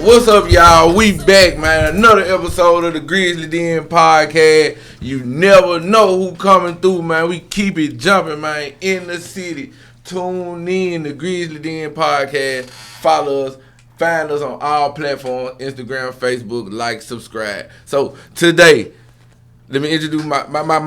What's up, y'all? We back, man. Another episode of the Grizzly Den Podcast. You never know who coming through, man. We keep it jumping, man, in the city. Tune in to Grizzly Den Podcast. Follow us. Find us on all platforms, Instagram, Facebook, like, subscribe. So, today, let me introduce my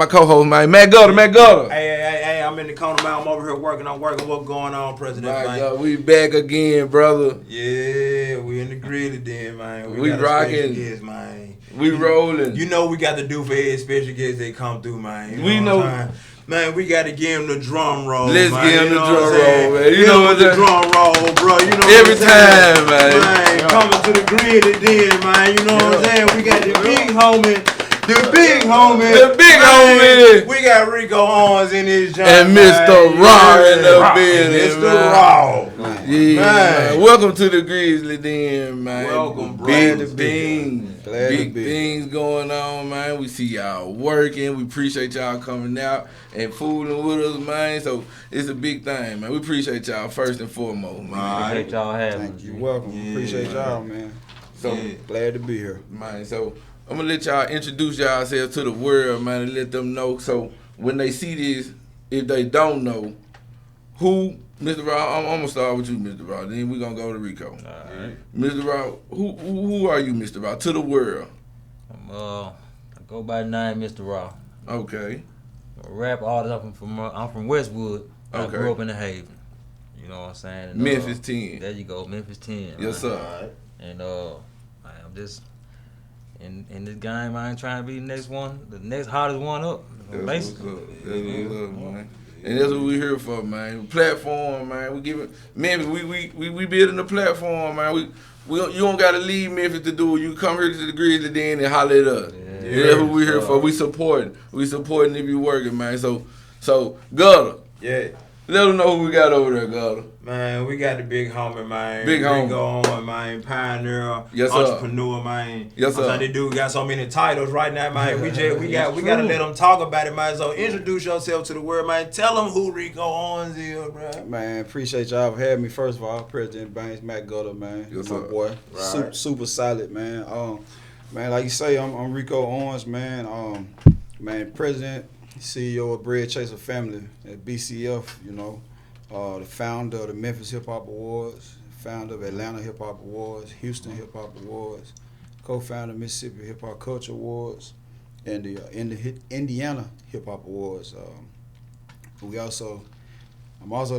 co-host, man. Matt Gutter. Hey, I'm in the corner, man. I'm over here working. What's going on, President? My God, we back again, brother. Yeah, we in the Grizzly Den, man. We rocking. Guests, man. We rolling. You know we got to do for every special guest they come through, man. We know. Man, we got to give him the drum roll. Let's man. give him the drum roll, man. You know what the drum roll, bro. You know every time, man. Man, coming to the Grizzly Den, man. You know what I'm saying? We got the big homie. The big homie. We got Rico Owens in his joint. And Mr. Raw in the building. Mr. Raw. Yeah, man. Welcome to the Grizzly Den, man. Welcome, bro. Big things going on, man. We see y'all working. We appreciate y'all coming out and fooling with us, man. So it's a big thing, man. We appreciate y'all first and foremost, man. Appreciate y'all having us. Thank you. Welcome. Yeah, appreciate y'all, man. So glad to be here, man. So I'm gonna let y'all introduce yourselves to the world, man, and let them know. So when they see this, if they don't know, who, Mr. Raw, I'm gonna start with you, Mr. Raw. Then we're gonna go to Rico. All right. Mr. Raw, who are you, Mr. Raw, to the world? I go by the name Mr. Raw. Okay. I'm a rap artist. I'm from Westwood. I Okay. grew up in the Haven. You know what I'm saying? And, Memphis 10. There you go, Memphis 10. Yes, sir. And I'm just in this game. I ain't trying to be the next hottest one up. That's Basically. what's up. That's what's up, man. And that's what we here for, man. Platform, man. We give it, Memphis. We building the platform, man. You don't gotta leave Memphis to do it. You come here to the Grizzly Den and holler at us. Yeah. That's what we here for. We supporting if you working, man. So Gutter. Yeah. Let them know who we got over there, Gutter. Man, we got the big homie, man. Big homie. Rico Owens, man. Pioneer, Yes, sir. entrepreneur, man. Yes, sir. This dude got so many titles right now, man. We gotta let them talk about it, man. So introduce yourself to the world, man. Tell them who Rico Owens is, bro. man. Appreciate y'all for having me. First of all, President Banks, Matt Gutter, man. Yes, my sir. boy, Right. super solid, man. Man, like you say, I'm Rico Owens, man. Man, President, CEO of Bread Chaser Family at BCF. You know. The founder of the Memphis Hip Hop Awards, founder of Atlanta Hip Hop Awards, Houston Hip Hop Awards, co-founder of Mississippi Hip Hop Culture Awards, and the Indiana Hip Hop Awards. I'm also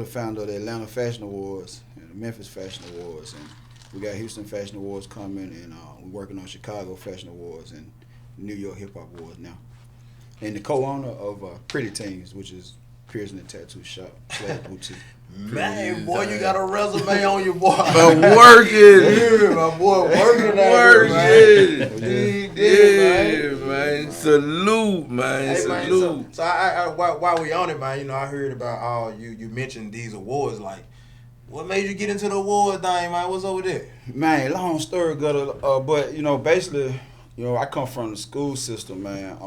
the founder of the Atlanta Fashion Awards and the Memphis Fashion Awards, and we got Houston Fashion Awards coming, and we're working on Chicago Fashion Awards and New York Hip Hop Awards now. And the co-owner of Pretty Teens, which is piercing and tattoo shop / boutique. Man, boy, you got a resume on your boy. I'm working. Yeah, my boy, working. Yeah, man. Salute, man. Hey, man, Salute. so I while we on it, man, you know, I heard about all you mentioned these awards. Like, what made you get into the award thing, man? What's over there? Man, long story, Gutter. But you know, basically, you know, I come from the school system, man.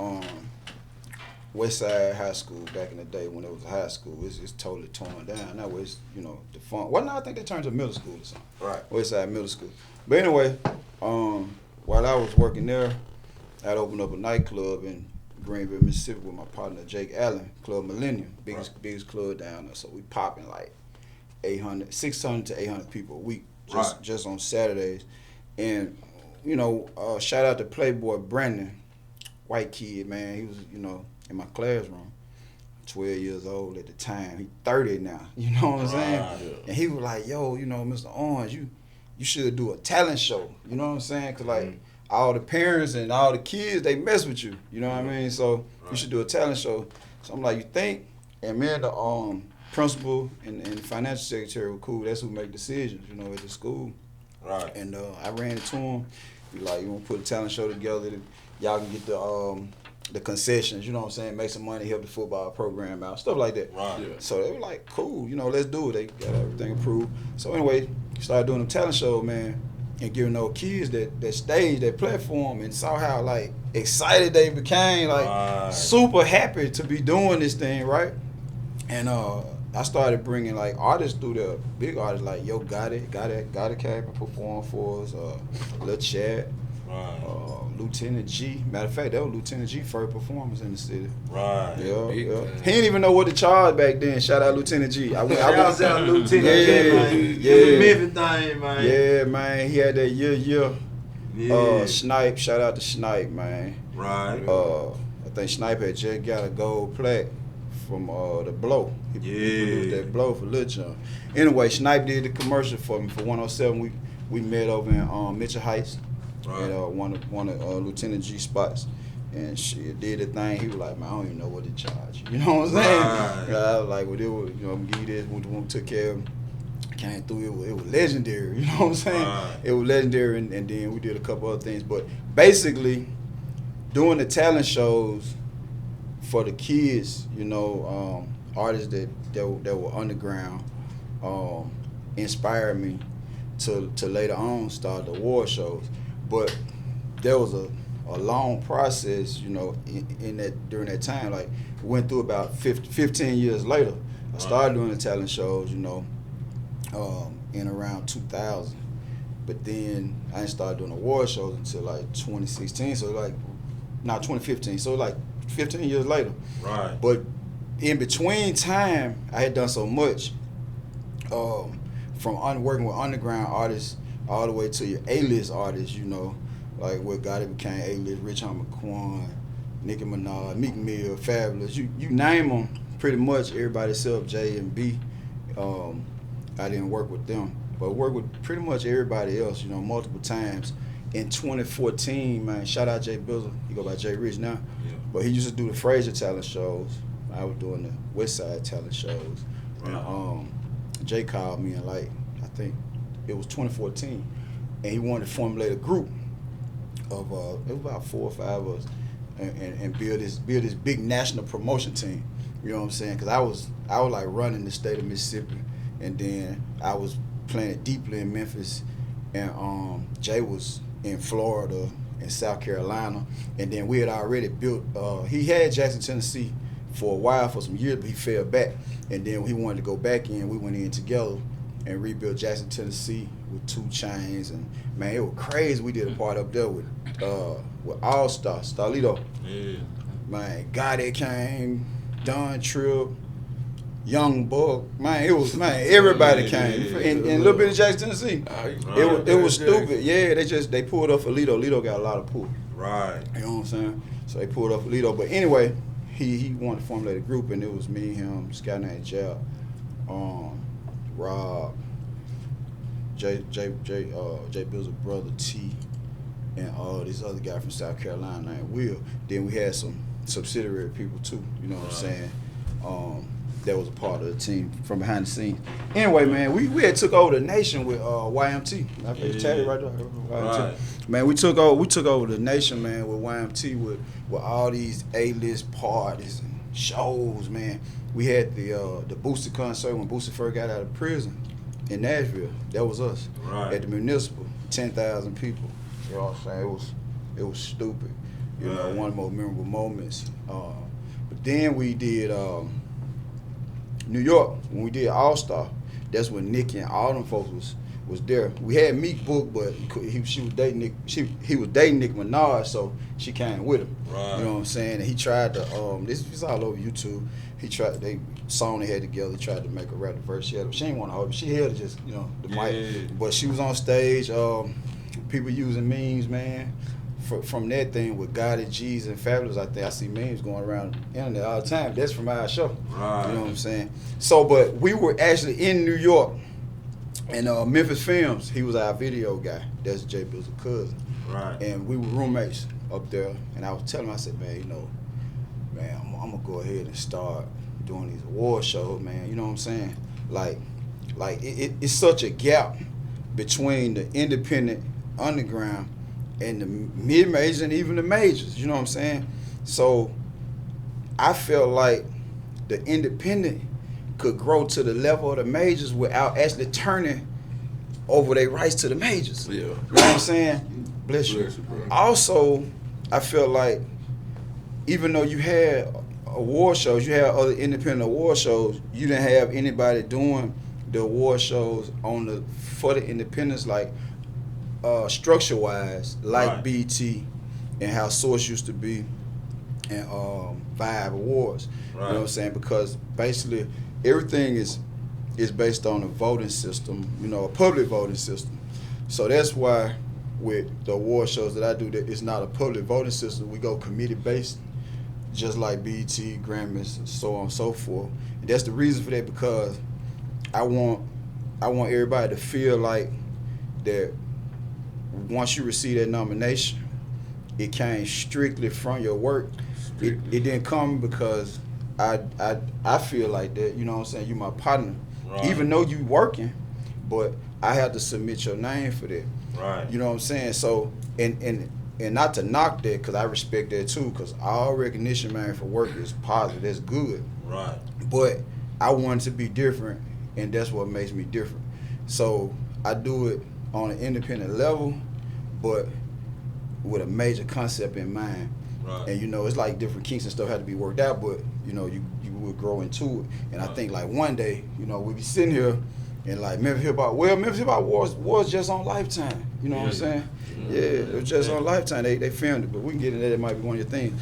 Westside High School back in the day when it was a high school. It's totally torn down. Now it's, you know, defunct. Well, no, I think they turned to middle school or something. Right. Westside Middle School. But anyway, while I was working there, I'd opened up a nightclub in Greenville, Mississippi with my partner Jake Allen, Club Millennium, biggest club down there. So we popping like 600 to 800 people a week just on Saturdays. And, you know, shout out to Playboy Brandon, white kid, man. He was, you know, in my classroom, 12 years old at the time. He 30 now, you know what I'm saying? Yeah. And he was like, yo, you know, Mr. Owens, you should do a talent show, you know what I'm saying? Because, like, all the parents and all the kids, they mess with you, you know what I mean? So you should do a talent show. So I'm like, you think? And me and the principal and the financial secretary were cool. That's who make decisions, you know, at the school. Right. And I ran into him. Be like, you want to put a talent show together? Y'all can get the concessions, you know what I'm saying? Make some money, help the football program out, stuff like that. Right. Yeah. So they were like, cool, you know, let's do it. They got everything approved. So anyway, started doing them talent shows, man, and giving those kids that stage, that platform, and saw how like excited they became, like super happy to be doing this thing, right? And I started bringing like artists through there, big artists like Yo Got It came and performed for us, Lil Chad, Lieutenant G. Matter of fact, that was Lieutenant G first performance in the city. Right. Yeah. He didn't even know what to charge back then. Shout out Lieutenant G. I went out Lieutenant G, man. Yeah. Memphis thing, man. Yeah, man. He had that year. Snipe. Shout out to Snipe, man. Right. I think Snipe had just got a gold plaque from the Blow. He produced that Blow for Lil Jon. Anyway, Snipe did the commercial for me for 107. We met over in Mitchell Heights. Right. At one of Lieutenant G spots, and she did the thing. He was like, man, I don't even know what to charge. You know what I'm saying? Right. I was like, well, it was, you know, I'm gonna give you this. We took care of him. Came through. It was legendary. You know what I'm saying? Right. It was legendary, and then we did a couple other things. But basically, doing the talent shows for the kids, you know, artists that were underground, inspired me to later on start the award shows. But there was a long process, you know, in that during that time. Like, we went through about 15 years later. I started doing the talent shows, you know, in around 2000. But then I didn't start doing award shows until like 2016. So like, not 2015. So like 15 years later. Right. But in between time, I had done so much, from working with underground artists all the way to your A-list artists, you know, like what got it became A-list, Rich Homie Quan, Nicki Minaj, Meek Mill, Fabulous, you name them, pretty much everybody except J and B. I didn't work with them, but worked with pretty much everybody else, you know, multiple times. In 2014, man, shout out Jay Bizzle, he go by Jay Rich now, but he used to do the Fraser talent shows. I was doing the West Side talent shows. Right. And Jay called me and like, I think it was 2014, and he wanted to formulate a group of it was about 4 or 5 of us, and build this big national promotion team. You know what I'm saying? Because I was like running the state of Mississippi, and then I was playing it deeply in Memphis, and Jay was in Florida and South Carolina, and then we had already built. He had Jackson, Tennessee for a while, for some years, but he fell back, and then he wanted to go back in. We went in together and rebuilt Jackson, Tennessee with 2 Chainz, and man, it was crazy. We did a part up there with All Star, Starlito. Yeah. Man, Gotti came, Don Tripp, Young Buck. Man, it was everybody came. And a little bit of Jackson, Tennessee. It was stupid. Yeah, they pulled up for Lito. Lito got a lot of pull. Right. You know what I'm saying? So they pulled up for Lito. But anyway, he wanted to formulate a group, and it was me, him, this guy named Jal, Rob, Jay Bill's brother T, and this other guy from South Carolina named Will. Then we had some subsidiary people too, you know what I'm saying? That was a part of the team from behind the scenes. Anyway, man, we had took over the nation with YMT. I think tell you right there. YMT. Right. Man, we took over the nation, man, with YMT with all these A-list parties and shows, man. We had the Boosie concert when Boosie first got out of prison in Nashville. That was us. Right. At the Municipal, 10,000 people. You know what I'm saying? It was stupid. You know, one of the most memorable moments. But then we did New York when we did All Star. That's when Nicki and all them folks was there. We had Meek booked, but he was dating Nick. He was dating Nicki Minaj, so she came with him. Right. You know what I'm saying? And he tried to this is all over YouTube. Song they had together. He tried to make a rap the verse. She didn't want to hold it. She held it just the mic. But she was on stage. People using memes, man. From that thing with Gotti, G's, and Fabulous, I think I see memes going around the internet all the time. That's from our show. Right. You know what I'm saying? So, but we were actually in New York, and Memphis Films, he was our video guy. That's Jay Bill's cousin. Right. And we were roommates up there, and I was telling him, I said, man, I'm going to go ahead and start doing these award shows, man. You know what I'm saying? Like it's such a gap between the independent underground and the mid-majors and even the majors. You know what I'm saying? So I felt like the independent could grow to the level of the majors without actually turning over their rights to the majors. Yeah. You know what I'm saying? Bless you. Bro. Also, I felt like even though you had award shows, you had other independent award shows, you didn't have anybody doing the award shows for the independents, like structure-wise, like Right. BT and how Source used to be, and Vibe Awards. You know what I'm saying? Because basically everything is based on a voting system, you know, a public voting system. So that's why with the award shows that I do, that it's not a public voting system. We go committee-based, just like BET, Grammys, and so on and so forth. And that's the reason for that, because I want everybody to feel like that once you receive that nomination, it came strictly from your work. It didn't come because I feel like that, you know what I'm saying? You my partner. Right. Even though you working, but I have to submit your name for that. Right. You know what I'm saying? So, and not to knock that, because I respect that too, because all recognition, man, for work is positive. That's good. Right. But I want it to be different, and that's what makes me different. So I do it on an independent level, but with a major concept in mind. Right. And, you know, it's like different kinks and stuff had to be worked out, but, you know, you would grow into it. And I think, like, one day, you know, we'll be sitting here and, like, Memphis Hip Hop was just on Lifetime. You know what I'm saying? Yeah, it was just on Lifetime. They filmed it, but we can get into that. It might be one of your things.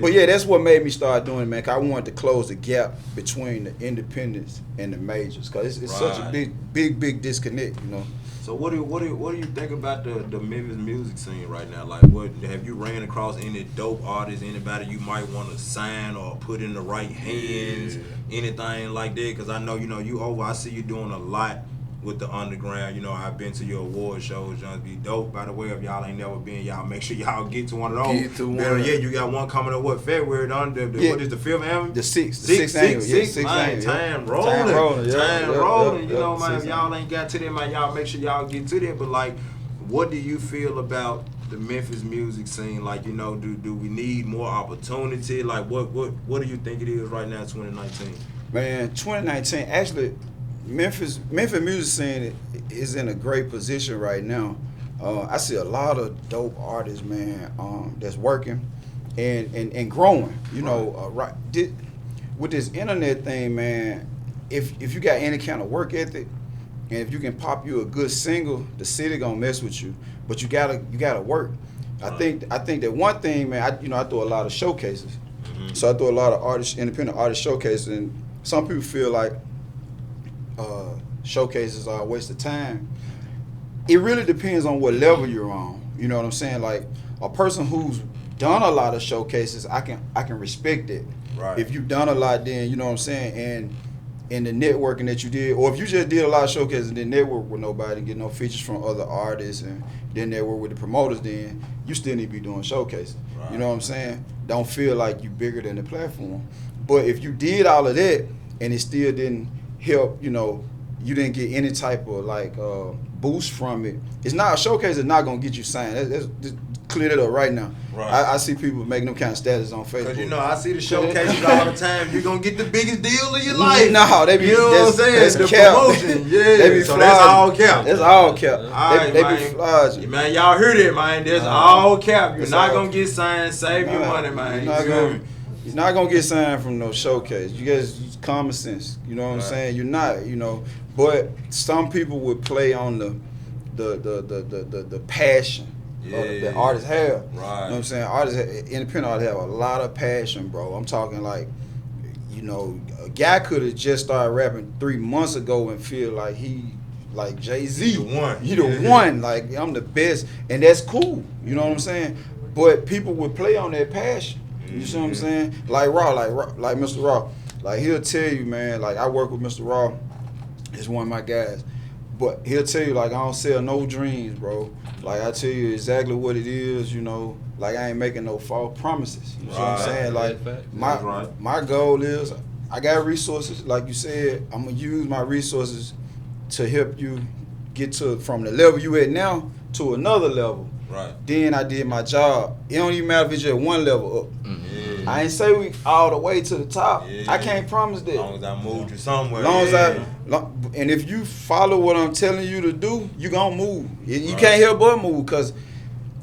But yeah, that's what made me start doing it, man, because I wanted to close the gap between the independents and the majors, because it's such a big disconnect, you know. So what do you think about the Memphis music scene right now? Like, what have you ran across any dope artists, anybody you might want to sign or put in the right hands, anything like that? Because I know, you know, I see you doing a lot with the underground. You know, I've been to your award shows. Just be dope. By the way, if y'all ain't never been, y'all make sure y'all get to one of those. Get to one. Yeah, you got one coming up, February? What is the 5th annual? The sixth annual. Man, time rolling. You know, man, if y'all ain't got to them, man, y'all make sure y'all get to them. But, like, what do you feel about the Memphis music scene? Like, you know, do we need more opportunity? Like, what do you think it is right now, 2019? Man, 2019, actually, Memphis music scene is in a great position right now. I see a lot of dope artists, man, that's working and growing. You know, with this internet thing, man. If you got any kind of work ethic, and if you can pop you a good single, the city gonna mess with you. But you gotta work. I think that one thing, man. I do a lot of showcases, so I do a lot of independent artist showcases, and some people feel like showcases are a waste of time. It really depends on what level you're on. You know what I'm saying? Like, a person who's done a lot of showcases, I can respect it. Right. If you've done a lot, then you know what I'm saying, and in the networking that you did, or if you just did a lot of showcases and then network with nobody and get no features from other artists and then network with the promoters, then you still need to be doing showcases. Right. You know what I'm saying? Don't feel like you bigger than the platform. But if you did all of that and it still didn't help, you know, you didn't get any type of like boost from it, it's not a showcase. It's not gonna get you signed. That's clear that up right now. Right. I see people making them kind of status on Facebook. Cause you know, I see the showcases all the time. You're gonna get the biggest deal of your life. No, they be, you know what I'm saying? That's the cap. promotion. Yeah, they be so that's all cap. That's all cap. Right, they be flogging. Man, y'all heard it, man. That's all cap. You're not gonna get signed. Save your money, man. You're not gonna get signed from no showcase. You guys use common sense. You know what I'm saying? You're not. You know, but some people would play on the passion that artists have. Right. You know what I'm saying? Independent artists have a lot of passion, bro. I'm talking like, you know, a guy could have just started rapping 3 months ago and feel like he like Jay-Z. He the one. Like, I'm the best, and that's cool. You know what I'm saying? But people would play on that passion. You see what I'm saying? Like Mr. Raw. Like, he'll tell you, man, like, I work with Mr. Raw. He's one of my guys. But he'll tell you, like, I don't sell no dreams, bro. Like, I tell you exactly what it is, you know. Like, I ain't making no false promises. You see what I'm saying? Like, my goal is I got resources, like you said. I'm gonna use my resources to help you get from the level you at now to another level. Right. Then I did my job. It don't even matter if it's just one level up. Yeah. I ain't say we all the way to the top. Yeah. I can't promise that. As long as I moved you somewhere. And if you follow what I'm telling you to do, you gonna move. You can't help but move because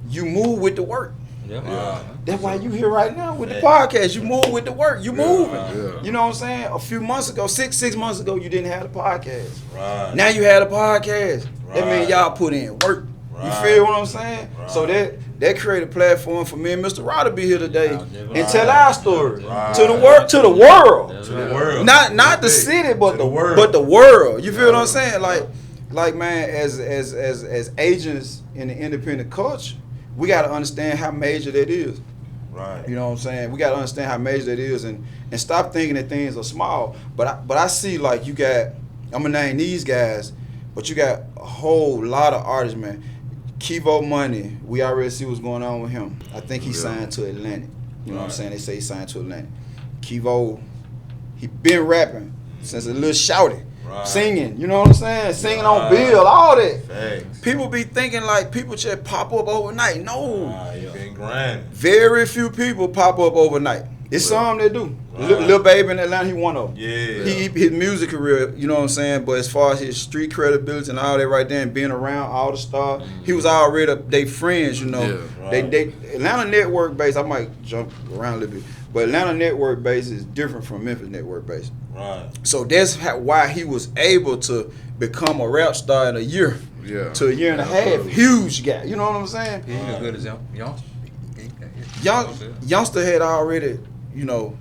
you move with the work. Yeah. That's why you here right now with the podcast. You move with the work. You moving. Yeah. You know what I'm saying? A few months ago, six months ago, you didn't have the podcast. Right. Now you had a podcast. That means Right. y'all put in work. You Right. feel what I'm saying? Right. So that created a platform for me and Mr. Rod to be here today Right. and tell our story Right. to the world. To the world. That's To the right. world. Not the city, but To the the world. But the world. You feel what I'm saying? Like man, as agents in the independent culture, we got to understand how major that is. Right. You know what I'm saying? We got to understand how major that is and stop thinking that things are small. But I see like you got, I'm gonna name these guys, but you got a whole lot of artists, man. Kivo Money, we already see what's going on with him. I think he signed to Atlantic. You know what I'm saying? They say he signed to Atlantic. Kivo, he been rapping since a little shouty. Right. Singing, you know what I'm saying? Singing on bill, all that. Facts. People be thinking like people just pop up overnight. No. You been grinding. Very few people pop up overnight. It's some that do. Right. Lil Baby in Atlanta, he one of them. Yeah. His music career, you know what I'm saying? But as far as his street credibility and all that right there and being around all the stars, he was already they friends, you know. Yeah. Right. They Atlanta network base, I might jump around a little bit, but Atlanta network base is different from Memphis network base. Right. So that's why he was able to become a rap star in a year to a year and a half. Huge guy, you know what I'm saying? He's as good as young. Youngster had already, you know,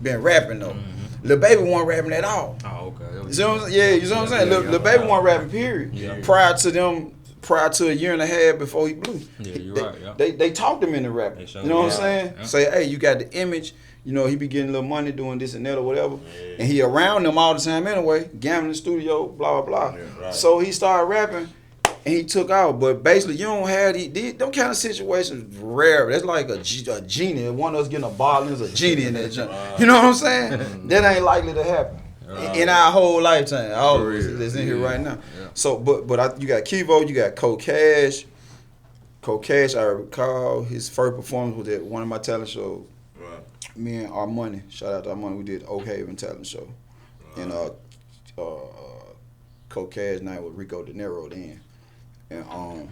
been rapping though. Lil Baby wasn't rapping at all. Oh, okay. You see what I'm saying? Yeah, you see what I'm saying? Lil Baby wasn't rapping, period. Yeah. Prior to a year and a half before he blew. Yeah, you're right, yeah. They talked him into rapping. They showed You know what I'm him. saying? Yeah. Say, hey, you got the image. You know, he be getting a little money doing this and that or whatever. And he around them all the time anyway, gambling studio, blah, blah, blah. Yeah, right. So he started rapping and he took out. But basically, you don't have them kind of situations rare. That's like a genie. One of us getting a bottle and there's a genie in that junk. You know what I'm saying? That ain't likely to happen. In our whole lifetime, all of us that's in here right now. Yeah. So, but you got Kivo, you got Cold Cash. Cold Cash, I recall his first performance was at one of my talent shows. Right. Me and Our Money, shout out to Our Money, we did Oak Haven talent show. And Cold Cash night with Rico De Niro then. And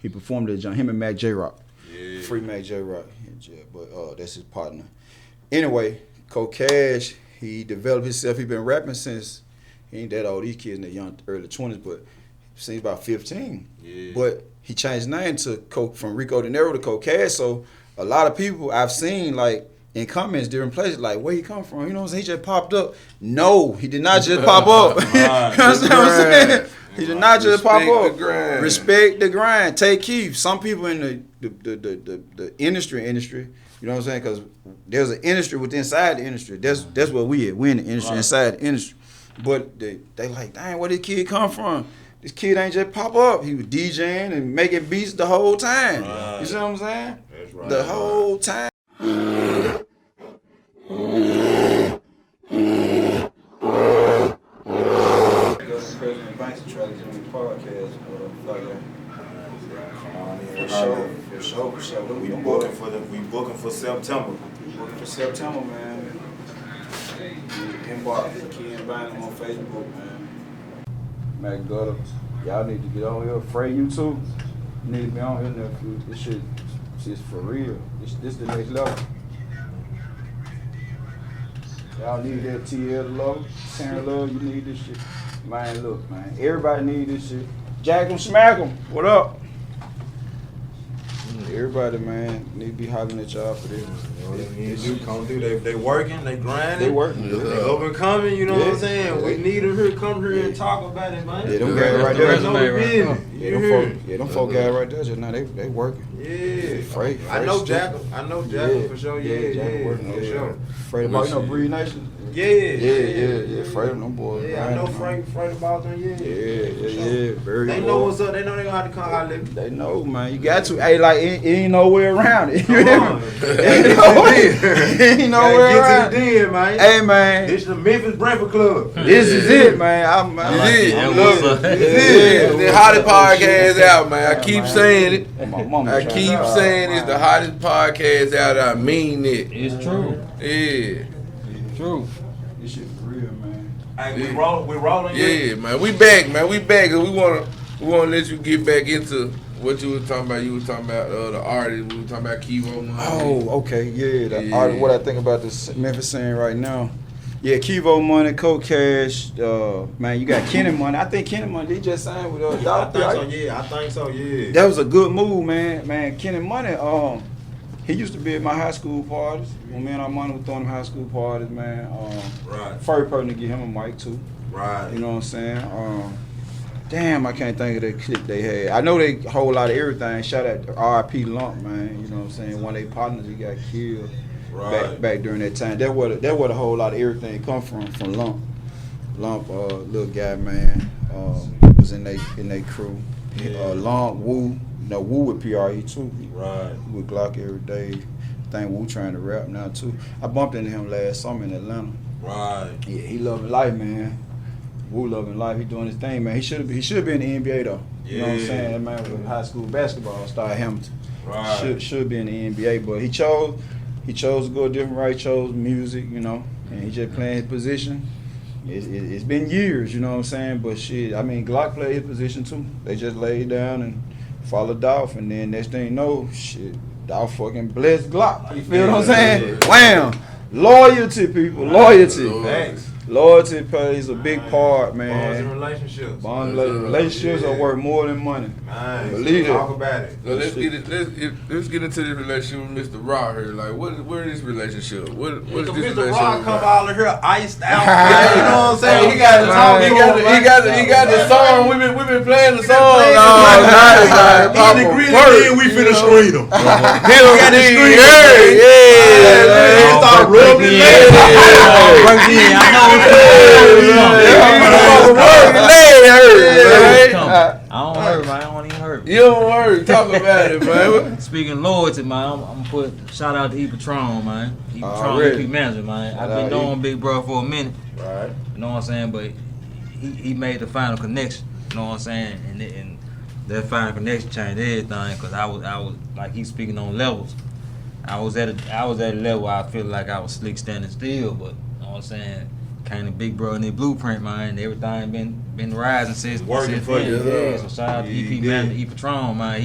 he performed at him and Mac J Rock. Yeah. Free Mac J Rock, but that's his partner. Anyway, Cold Cash, he developed himself. He been rapping since he ain't that old. These kids in their young early 20s, but since about 15. Yeah. But he changed his name to from Rico De Niro to Cold Cash. So a lot of people I've seen like in comments different places like where he come from. You know what I'm saying? He just popped up. No, he did not just pop up. You know what I'm saying? He did not just pop Respect up. the grind. Respect the grind. Take keep. Some people in the industry, you know what I'm saying? Because there's an industry within inside the industry. That's where we at. We in the industry, inside the industry. But they like, dang, where did this kid come from? This kid ain't just pop up. He was DJing and making beats the whole time. Right. You see what I'm saying? That's right. The whole time. For sure. We booking for September. Booking for September, man. Inbox Ken Bynum on Facebook, man. Mac Gutter, y'all need to get on here. Frey, you too. You need to be on here nephew. This shit is for real. This the next level. Y'all need that TL love, Taryn love. You need this shit. Man, look, man. Everybody need this shit. Jack 'em, smack 'em. What up? Everybody, man, need to be hollering at y'all for this. Come through. They working, they grinding. They working. They up and coming, you know what I'm saying? Yeah. We need them here, come here and talk about it, man. Yeah, them guys right there. Them folk guys right there just now, they working. Yeah. Frey, I know Jack for sure. Yeah, working for sure. Frey about, you know, Breed Nation? Yeah. Frey, them boys. Yeah, I know Frank about them, Yeah, very They good. know what's up. They know they gonna have to come holler. They know, man. You got to. Hey, like, it ain't no way around it. Come on. Ain't no You know where get I'm to the den, man. Hey, man. This is the Memphis Breakfast Club. This is it, man. I'm This loving it. is the hottest podcast out, man. I keep saying it. My mama I tried keep to- saying it's the hottest podcast out. I mean it. It's true. Yeah. True. This shit for real, man. Hey, we rolling. Yeah, man. We back, man. We back. We wanna let you get back into what you was talking about. You was talking about the artist. We were talking about Kivo Money. Oh, okay, yeah. The Yeah. art, what I think about this Memphis scene right now. Yeah, Kivo Money, Cold Cash, man, you got Kenny Money. I think Kenny Money, they just signed with I Dr. think so. right? Yeah, I think so. Yeah. That was a good move, man. Man, Kenny Money, he used to be at my high school parties. When me and Armando were throwing them high school parties, man. Right. First person to get him a mic too. Right. You know what I'm saying? Damn, I can't think of that clip they had. I know they a whole lot of everything. Shout out to R.I.P. Lump, man. You know what I'm saying? One of their partners, he got killed back during that time. That what a whole lot of everything come from Lump. Lump, little guy, man, was in they crew. Yeah. Lump, Woo, Woo with PRE too. Right. He with Glock every day. I think Woo trying to rap now too. I bumped into him last summer in Atlanta. Right. Yeah, he loving life, man. Woo loving life. He doing his thing, man. He should be in the NBA though. You know what I'm Yeah. saying? That man with high school basketball star Hamilton. Right. Should be in the NBA, but he chose to go a different route. He chose music, you know, and he just playing his position. It's been years, you know what I'm saying? But shit, I mean, Glock played his position too. They just laid down and followed Dolph, and then next thing you know, shit, Dolph fucking blessed Glock. You feel what I'm saying? Wham! Loyalty, people. Loyalty. Thanks. Loyalty plays a big part, Bonds and man. relationships. Relationships are worth more than money. Man, Believe it. talk about it. So let's get into this relationship with Mr. Raw here. Like, what is this relationship? What is this Mr. relationship? Rock come about? all in here iced out. Man, you know what I'm saying? He got the song. We've been playing the song all night. In the Grizzly Den, we finna screen him. Got the screen. Yeah. Start rubbing it. I know I don't hurt, man. I don't even hurt. You don't worry. Talk about it, man. Speaking of loyalty, man, I'm gonna put shout out to E Patron, man. E Patron, Already. EP manager, man. I've Shout out been knowing Big Bro for a minute. Right. You know what I'm saying? But he made the final connection. You know what I'm saying? And that final connection changed everything. Cause I was like he's speaking on levels. I was at a level where I feel like I was slick standing still, but you know what I'm saying? Came to Big Bro and their blueprint, man. Everything been rising since Working for then. you. Yeah, so shout out to Yeah, EP manager E Patron, man.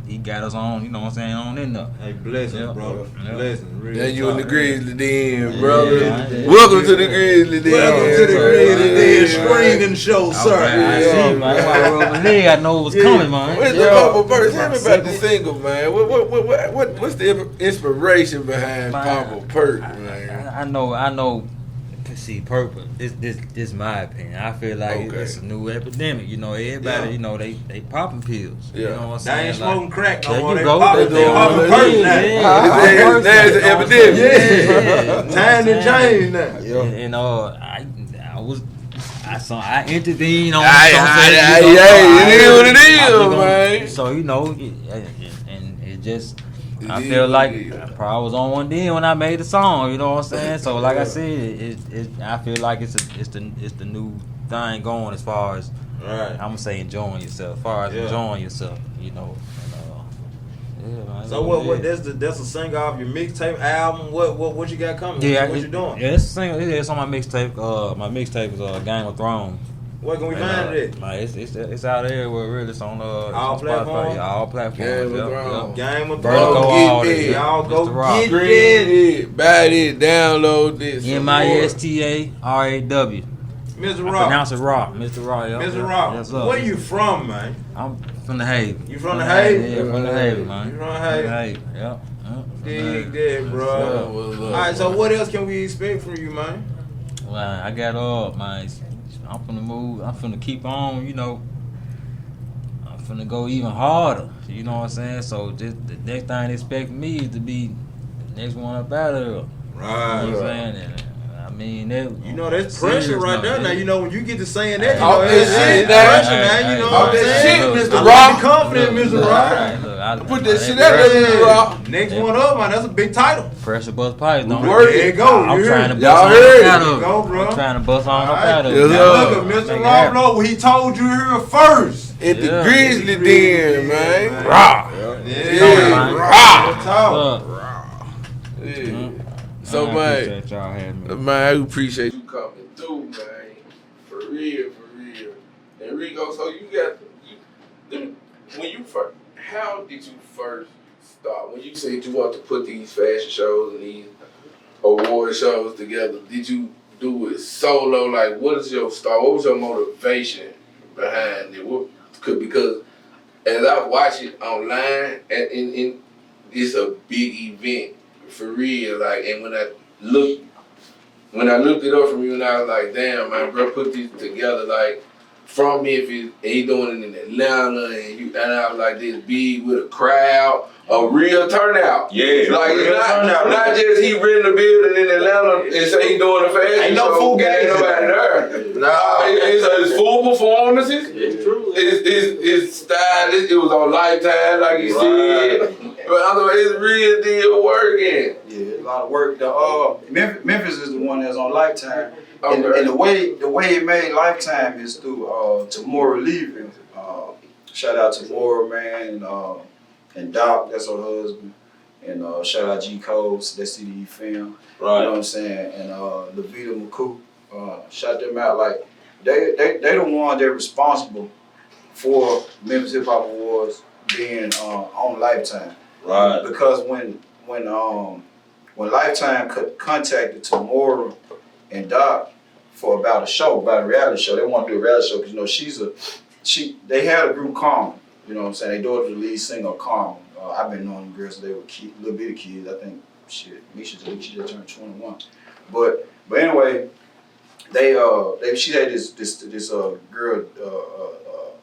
He got us on, you know what I'm saying, on in there. Hey, blessings, Yeah. bro. Yeah. Blessings. Real Yeah, you in the talk. Grizzly Den, brother. Yeah. Welcome to the Grizzly Den. Welcome to the Grizzly Den screening show, All sir. right, I see, man. That's why I rolled my leg. I know it was coming, man. What's the Papa Perk? Tell me about the single, man. What's the inspiration behind Man, Papa Perk, man? I know. See, purpose. This my opinion. I feel like Okay. it's a new epidemic. You know, everybody. Yeah. You know, they popping pills. Yeah. You know what I'm They saying? ain't smoking crack no there more. you They go. popping They perks doing now. Yeah. There's an epidemic. Yeah. Time to change now. And I intervened on It is what it is, man. So you know, and it just. It I is feel what like it is. I probably was on one then when I made the song. You know what I'm saying? So like I said, I feel like it's the new thing going as far as Right. I'm gonna say enjoying yourself. As far as Yeah. enjoying yourself, you know. And, yeah, man, So what? That's a single off your mixtape album. What you got coming? Yeah, what you doing? Yeah, it's a single. It's on my mixtape. My mixtape is Game of Thrones. Where can we And, find it? man, it's out there where really it's on All it's on Spotify. platforms? Yeah, all platforms. Game of Yep, Thrones. yep. Game of Vertigo, Thrones. all Get that. it. Y'all Mr. go Rock. get Green it. it, buy it, download this. MISTARAW. Mr. I Rock. pronounce it Rock. Mr. Rock. Yep, Mr. yep. Rock. Yes, sir. Where you from, man? I'm from the Haven. You from the Haven? Yeah, from the Haven, man. You from the Haven? Yep. Yep. Dig that, bro. Yeah. All right, so what else can we expect from you, man? Well, I got man. I'm finna move. I'm finna keep on. You know. I'm finna go even harder. You know what I'm saying? So just the next thing they expect me is to be the next one up out of there. You know what I'm saying? And, I mean, You know, that's pressure right there. Now, you know, when you get to saying that, you Talk know, that shit, it's now. pressure now. You know Talk what I'm that saying? shit, Mr. I Rock. like the confident, Mr. Rock. Look, Put that shit out there, rock. Next one up, man. That's a big title. Pressure bust pipes, don't There you go. I'm trying to bust Y'all on heard out it. of it. Go, bro. I'm trying to bust on up out of it. Yes, Now sir. look at Make Mr. it Rob happen. Lowe. He told you here first. At the Yeah. Grizzly Den, man. man. Rock. Yeah. man. Rock. Talk. Yeah. So, I man, appreciate y'all having me. man, I appreciate you coming through, man. For real, for real. And Rico, so you got when you first, how did you first start? When you said you want to put these fashion shows and these award shows together, did you do it solo? Like, what is your start? What was your motivation behind it? Because as I watch it online, and it's a big event for real. Like, and when I looked it up from you, and I was like, damn, man, bro, put these together, like, from Memphis, and he doing it in Atlanta, and I was like, this big with a crowd, a real turnout. Yeah. Like, real it's turnout. not just he renting a building in Atlanta and say he doing a fashion Ain't no show, full and ain't games. nobody there. Nah, it's full performances. It's true. It's stylish. It was on Lifetime, like you said. But otherwise, it's real deal working. Yeah, a lot of work. Memphis is the one that's on Lifetime, and Okay. the way it made Lifetime is through Tamora leaving. Shout out to Tamora, man, and Doc, that's her husband, and shout out G Codes, that's CDE film. Right. You know what I'm saying? And Levita McCoo, shout them out. Like they the one they're responsible for Memphis Hip Hop Awards being on Lifetime. Right. Because when Lifetime contacted Tamora and Doc for about a reality show, they want to do a reality show because they had a group Karma. You know what I'm saying? They daughter the lead singer Karma. I've been knowing them girls since they were little bitty kids. I think Misha just turned 21. But anyway, she had this girl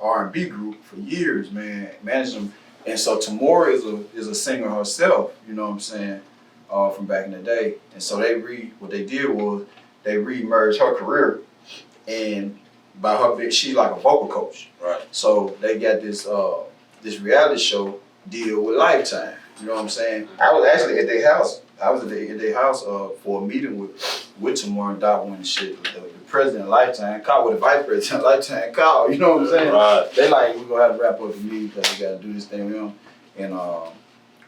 R&B group for years, man, managed them. And so Tamora is a singer herself, you know what I'm saying, from back in the day. And so what they did was they re-merged her career, and by her she's like a vocal coach. Right. So they got this reality show deal with Lifetime. You know what I'm saying? I was actually at their house. I was at their house for a meeting with Tamora and Doc when shit. The president of Lifetime called, with the vice president of Lifetime called. You know what I'm saying? Right. They like, we're gonna have to wrap up the meeting because we gotta do this thing, you know. And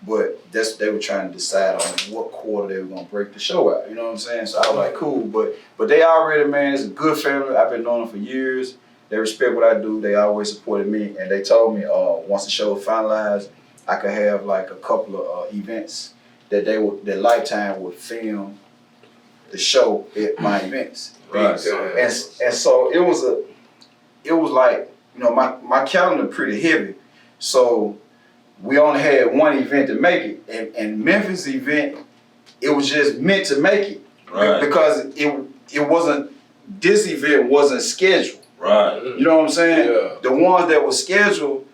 but they were trying to decide on what quarter they were gonna break the show out. You know what I'm saying? So I was like, cool. But they already, man, it's a good family. I've been knowing them for years. They respect what I do. They always supported me, and they told me once the show was finalized, I could have like a couple of events that that Lifetime would film the show at my events. Right. And so it was like, you know, my calendar pretty heavy. So we only had one event to make it. And Memphis event, it was just meant to make it. Right. Because it wasn't, this event wasn't scheduled. Right. You know what I'm saying? Yeah. The ones that were scheduled,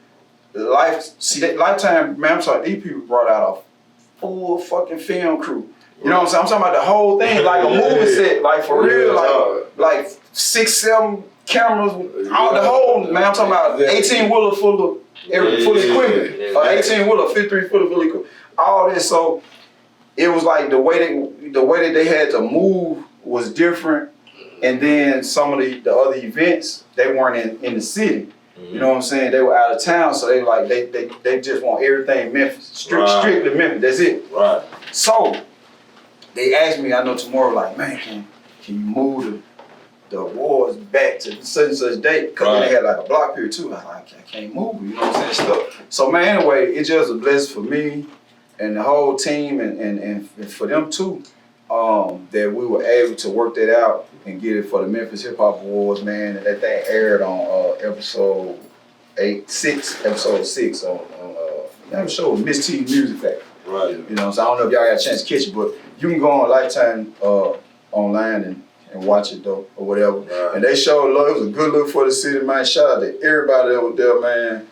Lifetime, man, I'm sorry, these people brought out a full fucking film crew. You know what I'm saying? I'm talking about the whole thing, like a movie set, like for real, like 6, 7 cameras, all the whole, man, I'm talking about 18-wheeler full of full equipment, 18-wheeler, 53 full of equipment, all this. So it was like the way that they had to move was different, and then some of the other events they weren't in the city. You know what I'm saying? They were out of town, so they just want everything Memphis, strictly Memphis. That's it. Right. So they asked me, I know tomorrow, like, man, can you move the awards back to such and such date? Because they had like a block period too. I was like, I can't move, you know what I'm saying? Stuff. So man, anyway, it's just a blessing for me and the whole team and for them too, that we were able to work that out and get it for the Memphis Hip Hop Awards, man. And that thing aired on episode 6 on that show was Miss T Music Factory. Right. You know, so I don't know if y'all got a chance to catch it, but you can go on Lifetime online and watch it though, or whatever. Right. And they showed love. It was a good look for the city, man. Shout out to everybody that was there, man.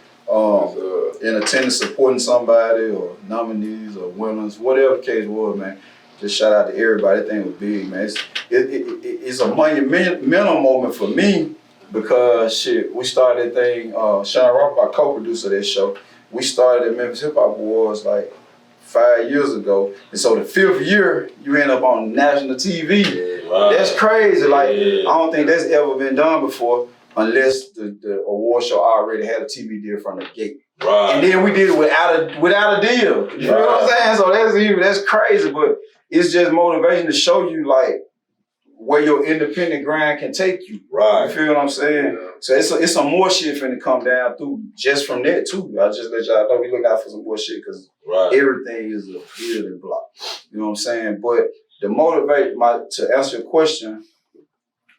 In attendance, supporting somebody or nominees or winners, whatever the case was, man. Just shout out to everybody. That thing was big, man. It's a monumental moment for me because shit, we started that thing. Sean Rock, my co-producer of that show. we started at Memphis Hip Hop Awards like 5 years ago. And so the 5th year, you end up on national TV. Yeah, right. That's crazy. Like, I don't think that's ever been done before unless the award show already had a TV deal from the gate. Right. And then we did it without a deal. You know what I'm saying? So that's crazy, but it's just motivation to show you like where your independent grind can take you. Right. You feel what I'm saying? Yeah. So it's some more shit finna come down through just from that too. I just let y'all know we look out for some more shit because everything is a building block. You know what I'm saying? But to motivate to answer your question,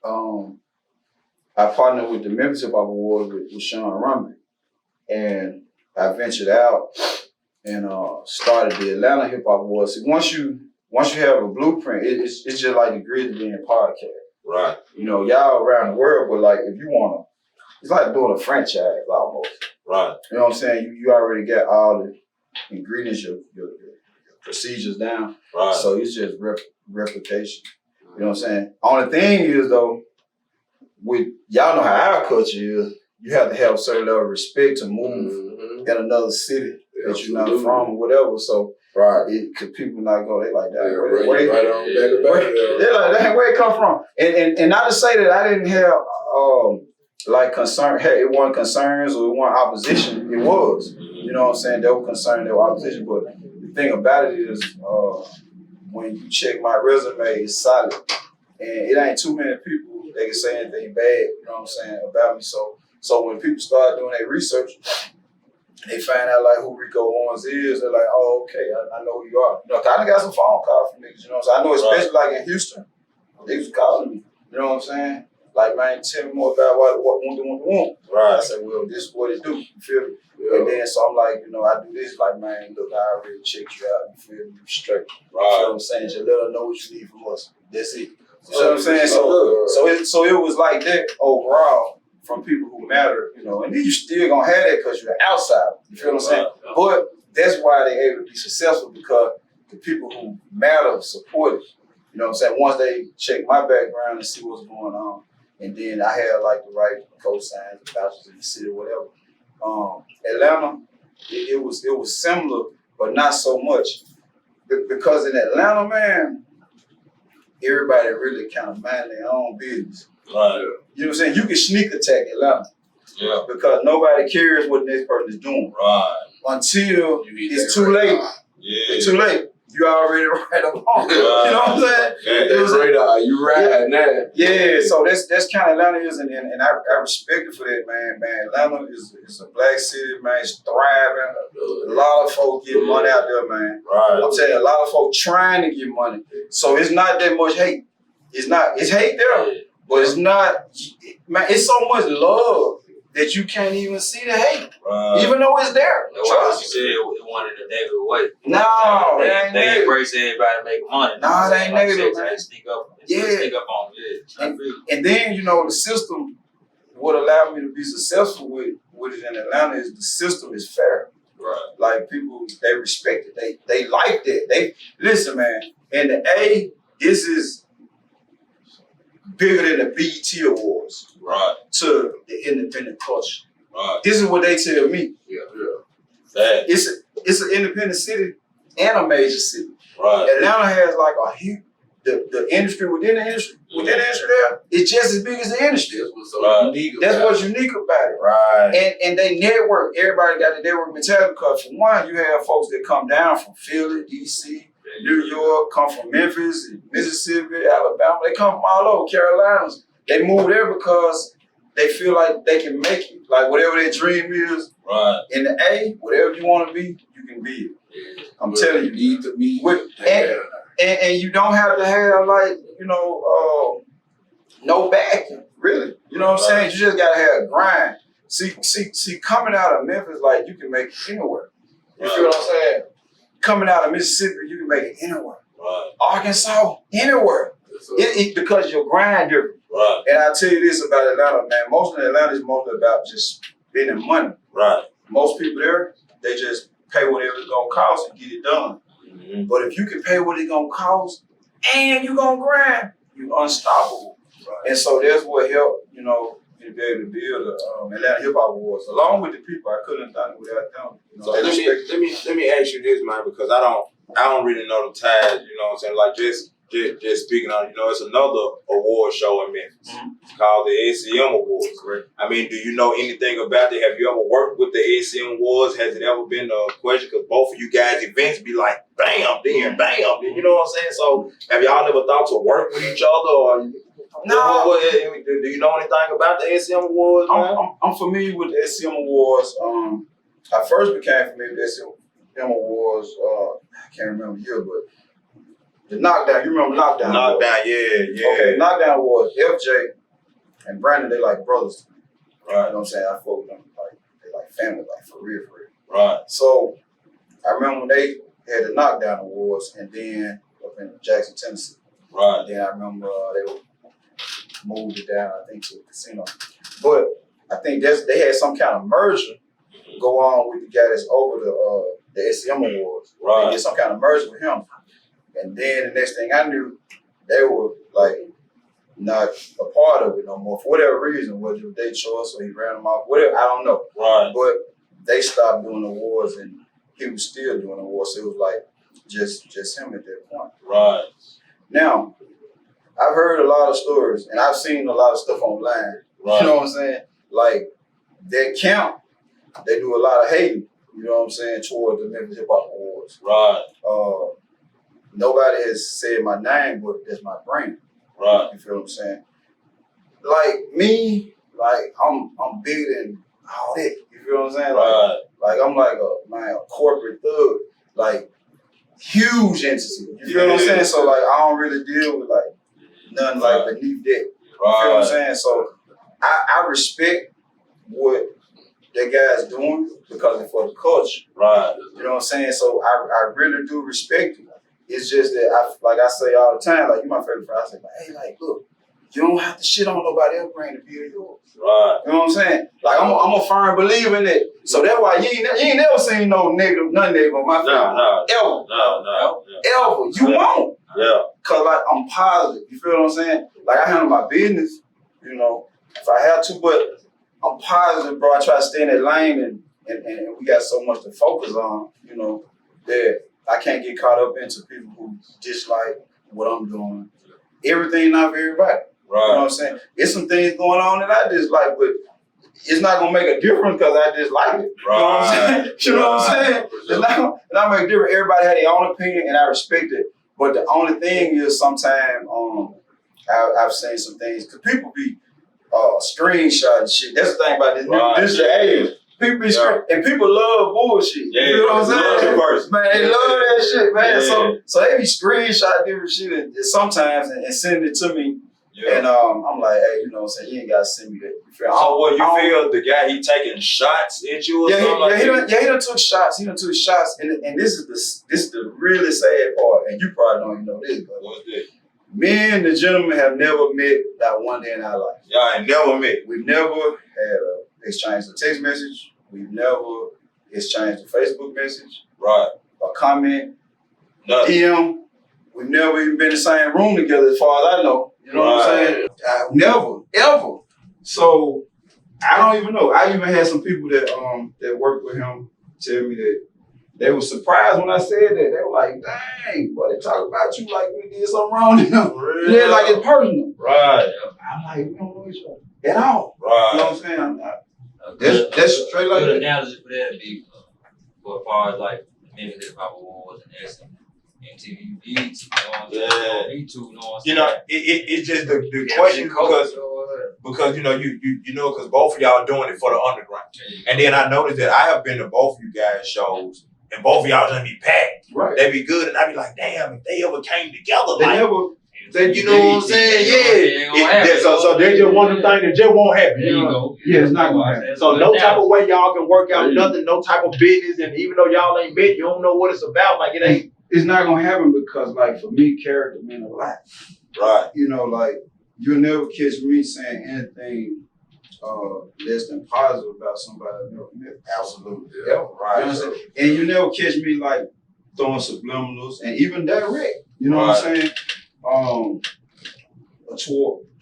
I partnered with the Memphis Hip Hop Awards with Sean Rumley. And I ventured out and started the Atlanta Hip Hop Awards. See, once you have a blueprint, it's just like the Grizzly Den Podcast. Right. You know, y'all around the world, but like if you wanna, it's like doing a franchise almost. Right. You know what I'm saying? You already got all the ingredients, your procedures down. Right. So it's just replication. You know what I'm saying? Only thing is though, with y'all know how our culture is, you have to have a certain level of respect to move in another city that you're not from or whatever. So cause people not go, they like that. They're like, that, where it come from? And not to say that I didn't have like concern, hey, it wasn't concerns or it wasn't opposition. It was. You know what I'm saying? They were concerned, they were opposition. But the thing about it is when you check my resume, it's solid. And it ain't too many people that can say anything bad, you know what I'm saying, about me. So when people start doing their research, they find out like who Rico Owens is. They're like, oh, okay, I know who you are. You know, I got some phone calls from niggas. You know what I'm saying? I know, especially like in Houston, they was calling me. You know what I'm saying? Like, man, tell me more about what want. Right. I said, well, this is what it do. You feel me? Yeah. And then so I'm like, you know, I do this. Like, man, look, I already checked you out. You feel me? You straight. Right. You know what I'm saying? Just let her know what you need from us. That's it. You know what I'm saying? So it was like that overall. From people who matter, you know, and then you still gonna have that because you're outside. You feel what I'm saying? But that's why they able to be successful because the people who matter support it. You know what I'm saying? Once they check my background and see what's going on, and then I had like the right cosigns, the vouchers in the city, whatever. Atlanta, it was similar, but not so much because in Atlanta, man, everybody really kind of mind their own business. Right. You know what I'm saying? You can sneak attack Atlanta. Yeah. Because nobody cares what the next person is doing. Right. Until it's too late. Yeah. It's too late. You already right up on it. Right. You know what I'm saying? That's radar. You right now. Yeah. So that's kind of Atlanta is, and I respect it for that, man. Man, Atlanta is a black city, man. It's thriving. A lot of folks get money out there, man. Right. I'm telling you, a lot of folks trying to get money. So it's not that much hate. It's hate there. But it's not, man, it's so much love that you can't even see the hate, even though it's there. Trust you said it wanted a negative way. No, they embrace everybody making money. No, they ain't negative, man. They sneak up on me. And then, you know, the system, what allowed me to be successful with it in Atlanta is the system is fair. Right. Like people, they respect it. They like that. Listen, man, in the A, this is bigger than the BET Awards to the independent culture. Right. This is what they tell me. Yeah. Facts. It's an independent city and a major city. Right. Atlanta has like a huge the industry within the industry there. It's just as big as the industry. That's what's so unique. That's what's unique about it. Right. And they network. Everybody got the network mentality because for one, you have folks that come down from Philly, DC. New York, come from Memphis, Mississippi, Alabama. They come from all over, Carolinas. They move there because they feel like they can make it. Like whatever their dream is, in the A, whatever you want to be, you can be it. Yeah. I'm telling you. Need to be. And you don't have to have like, you know, no backing, really. You know what I'm saying? You just got to have a grind. See, coming out of Memphis, like you can make it anywhere. You feel what I'm saying? Coming out of Mississippi, you can make it anywhere. Right. Arkansas, anywhere. Because your grind different. Right. And I'll tell you this about Atlanta, man. Most of Atlanta is mostly about just spending money. Right. Most people there, they just pay whatever it's gonna cost and get it done. Mm-hmm. But if you can pay what it's gonna cost and you gonna grind, you're unstoppable. Right. And so that's what helped, you know, and be able to build Atlanta Hip Hop Awards along with the people. I couldn't have done it without them. You know, So let me ask you this, man, because I don't really know the ties. You know what I'm saying? Like just speaking on, you know, it's another award show in Memphis. It's called the ACM Awards. Correct. I mean, do you know anything about it? Have you ever worked with the ACM Awards? Has it ever been a question? Because both of you guys' events be like, bam, then bam, then, you know what I'm saying? So have y'all never thought to work with each other? Or No. do you know anything about the ACM Awards, man? I'm familiar with the SCM Awards. I first became familiar with the SCM Awards. I can't remember the year, but the Knockdown. You remember Knockdown? Knockdown, yeah. Okay, Knockdown Awards. FJ and Brandon, they like brothers. Right. You know what I'm saying? I fuck with them like they like family, like for real. Right. So I remember when they had the Knockdown Awards, and then up in Jackson, Tennessee. Right. And then I remember they moved it down, I think, to a casino. But I think they had some kind of merger go on with the guy that's over the SCM Awards. Right. They did some kind of merger with him. And then the next thing I knew, they were like not a part of it no more for whatever reason, whether it was their choice or he ran them off, whatever, I don't know. Right. But they stopped doing awards and he was still doing awards. So it was like just him at that point. Right. Now, I've heard a lot of stories and I've seen a lot of stuff online. Right. You know what I'm saying? Like that camp, they do a lot of hating, you know what I'm saying, toward the Memphis Hip Hop Awards. Right. Nobody has said my name, but that's my brand. Right. You feel what I'm saying? Like me, like I'm bigger than all that. You feel what I'm saying? Right. Like I'm like a corporate thug, like huge entity. You feel what I'm saying? So like I don't really deal with like nothing like beneath that. You feel what I'm saying? So I respect what that guy's doing because it's for the culture. Right. You know what I'm saying? So I really do respect it. It's just that like I say all the time, like you my favorite friend, I say, hey, like, look, you don't have to shit on nobody else's brand to build yours. Right. You know what I'm saying? Like I'm a firm believer in it. So that's why you ain't never seen nothing negative on my family. No. Ever. You won't. Yeah. Cause like I'm positive. You feel what I'm saying? Like I handle my business, you know, if I have to, but I'm positive, bro. I try to stay in that lane and we got so much to focus on, you know, that I can't get caught up into people who dislike what I'm doing. Everything not for everybody. Right. You know what I'm saying? There's some things going on that I dislike, but it's not gonna make a difference because I dislike it. Right. You know what I'm saying? You know what I'm saying? It's not make a difference. Everybody had their own opinion and I respect it. But the only thing is sometimes I've seen some things because people be screenshotting shit. That's the thing about this. Right. This is the age. People be and people love bullshit. Yeah, you know what I'm saying? Man, they love that shit, man. Yeah. So they be screenshot different shit and sometimes and send it to me. Yeah. And I'm like, hey, you know what I'm saying? You ain't gotta send me that. So what you feel the guy he taking shots at you or something like that? He done took shots. He done took shots. And this is the really sad part. And you probably don't even know this, but What's this? me and the gentleman have never met that one day in our life. Y'all ain't never met. We've never had exchanged a text message. We've never exchanged a Facebook message, Right. a comment, Nothing. DM. We've never even been in the same room together as far as I know. You know what I'm saying? I've never, ever. So I don't even know. I even had some people that worked with him tell me that they were surprised when I said that. They were like, dang, boy, they talk about you like we did something wrong to them. Yeah, like it's personal. Right. I'm like, we don't know each other at all. Right. You know what I'm saying? That's straight like good that. analogy for that would be for as far as like the Memphis Hip Hop Awards and MTV Beats, you know what I'm saying? Yeah. Me too, you know what I'm You saying? know, it's just the question because you know because both of y'all doing it for the underground, and then I noticed that I have been to both of you guys' shows, and both of y'all gonna be packed. Right. They be good, and I be like, damn, if they ever came together, They like, never. you know what I'm saying? Yeah. So they just one of them things that just won't happen. There you go. Yeah, it's not gonna happen. So no type of way y'all can work out nothing, no type of business, and even though y'all ain't met, you don't know what it's about. Like it ain't. It's not gonna happen because, like, for me, character means a lot. Right. You know, like, you'll never catch me saying anything less than positive about somebody I've never met. Absolutely. Yeah. Ever. Right. You know what I'm saying? And you never catch me, like, throwing subliminals and even direct. You know what I'm saying?